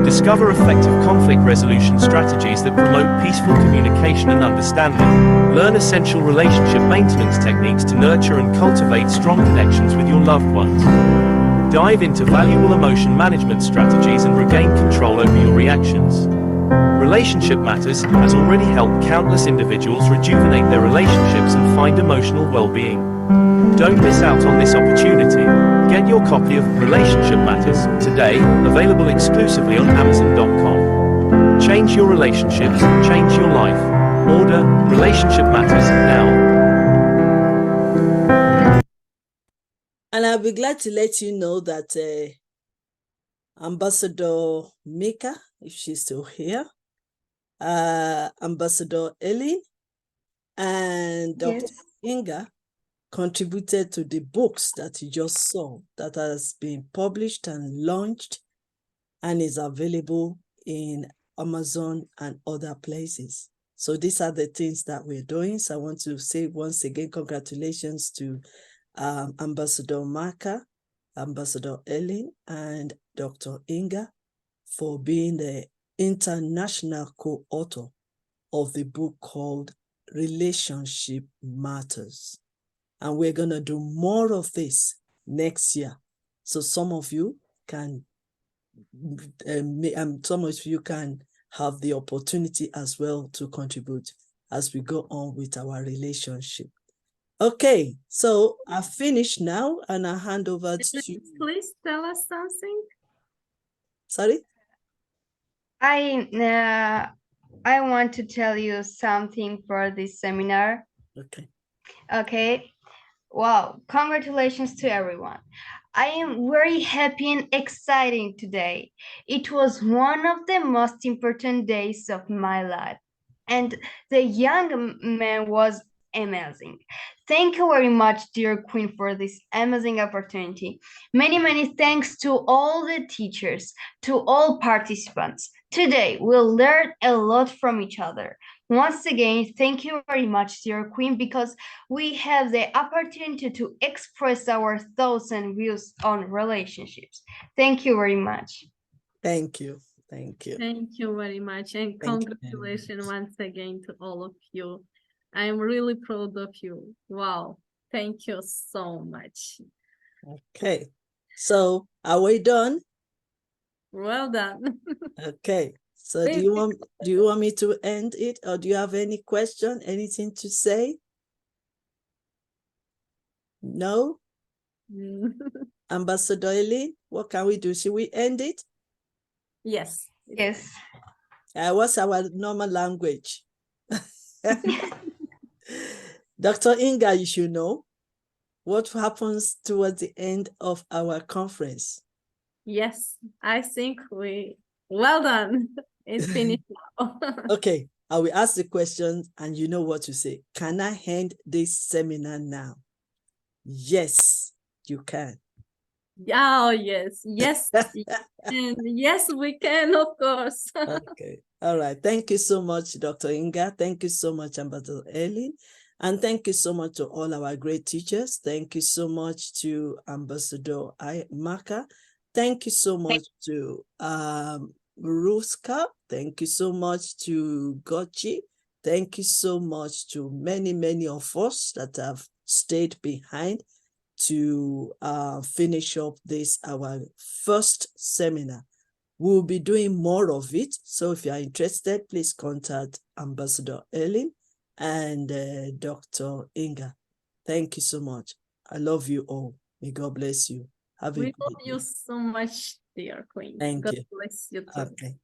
Speaker 11: Discover effective conflict resolution strategies that promote peaceful communication and understanding. Learn essential relationship maintenance techniques to nurture and cultivate strong connections with your loved ones. Dive into valuable emotion management strategies and regain control over your reactions. Relationship Matters has already helped countless individuals rejuvenate their relationships and find emotional well-being. Don't miss out on this opportunity. Get your copy of Relationship Matters today, available exclusively on Amazon.com. Change your relationships, change your life. Order Relationship Matters now.
Speaker 5: And I'll be glad to let you know that Ambassador Mika, if she's still here, Ambassador Ellie, and Dr. Inga contributed to the books that you just saw that has been published and launched and is available in Amazon and other places. So these are the things that we're doing. So I want to say once again, congratulations to Ambassador Maka, Ambassador Ellen, and Dr. Inga for being the international co-author of the book called Relationship Matters. And we're going to do more of this next year. So some of you can, some of you can have the opportunity as well to contribute as we go on with our relationship. Okay, so I finished now and I hand over to you.
Speaker 16: Please tell us something.
Speaker 5: Sorry?
Speaker 8: I want to tell you something for this seminar.
Speaker 5: Okay.
Speaker 8: Okay. Wow, congratulations to everyone. I am very happy and exciting today. It was one of the most important days of my life. And the young man was amazing. Thank you very much, dear Queen, for this amazing opportunity. Many, many thanks to all the teachers, to all participants. Today, we'll learn a lot from each other. Once again, thank you very much, dear Queen, because we have the opportunity to express our thoughts and views on relationships. Thank you very much.
Speaker 5: Thank you. Thank you.
Speaker 16: Thank you very much. And
Speaker 5: Thank you.
Speaker 16: congratulations once again to all of you. I'm really proud of you. Wow. Thank you so much.
Speaker 5: Okay. So are we done?
Speaker 16: Well done.
Speaker 5: Okay. So do you want me to end it, or do you have any question, anything to say? No? Ambassador Elene, what can we do? Should we end it?
Speaker 16: Yes.
Speaker 8: Yes.
Speaker 5: What's our normal language? Dr. Inga, you should know what happens towards the end of our conference.
Speaker 16: Yes, I think well done. It's finished now.
Speaker 5: Okay, I will ask the question and you know what to say. Can I end this seminar now? Yes, you can.
Speaker 16: Oh, yes, yes, and yes, we can, of course.
Speaker 5: Okay, all right. Thank you so much, Dr. Inga. Thank you so much, Ambassador Elene. And thank you so much to all our great teachers. Thank you so much to Ambassador Maka. Thank you so much to Ruska. Thank you so much to Y.Y.C.I. Thank you so much to many, many of us that have stayed behind to finish up this, our first seminar. We'll be doing more of it. So if you are interested, please contact Ambassador Elene and Dr. Inga. Thank you so much. I love you all. May God bless you.
Speaker 16: We love you so much, dear Queen.
Speaker 5: Thank
Speaker 16: God
Speaker 5: you.
Speaker 16: bless you too.
Speaker 5: Okay.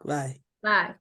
Speaker 5: Bye.
Speaker 16: Bye.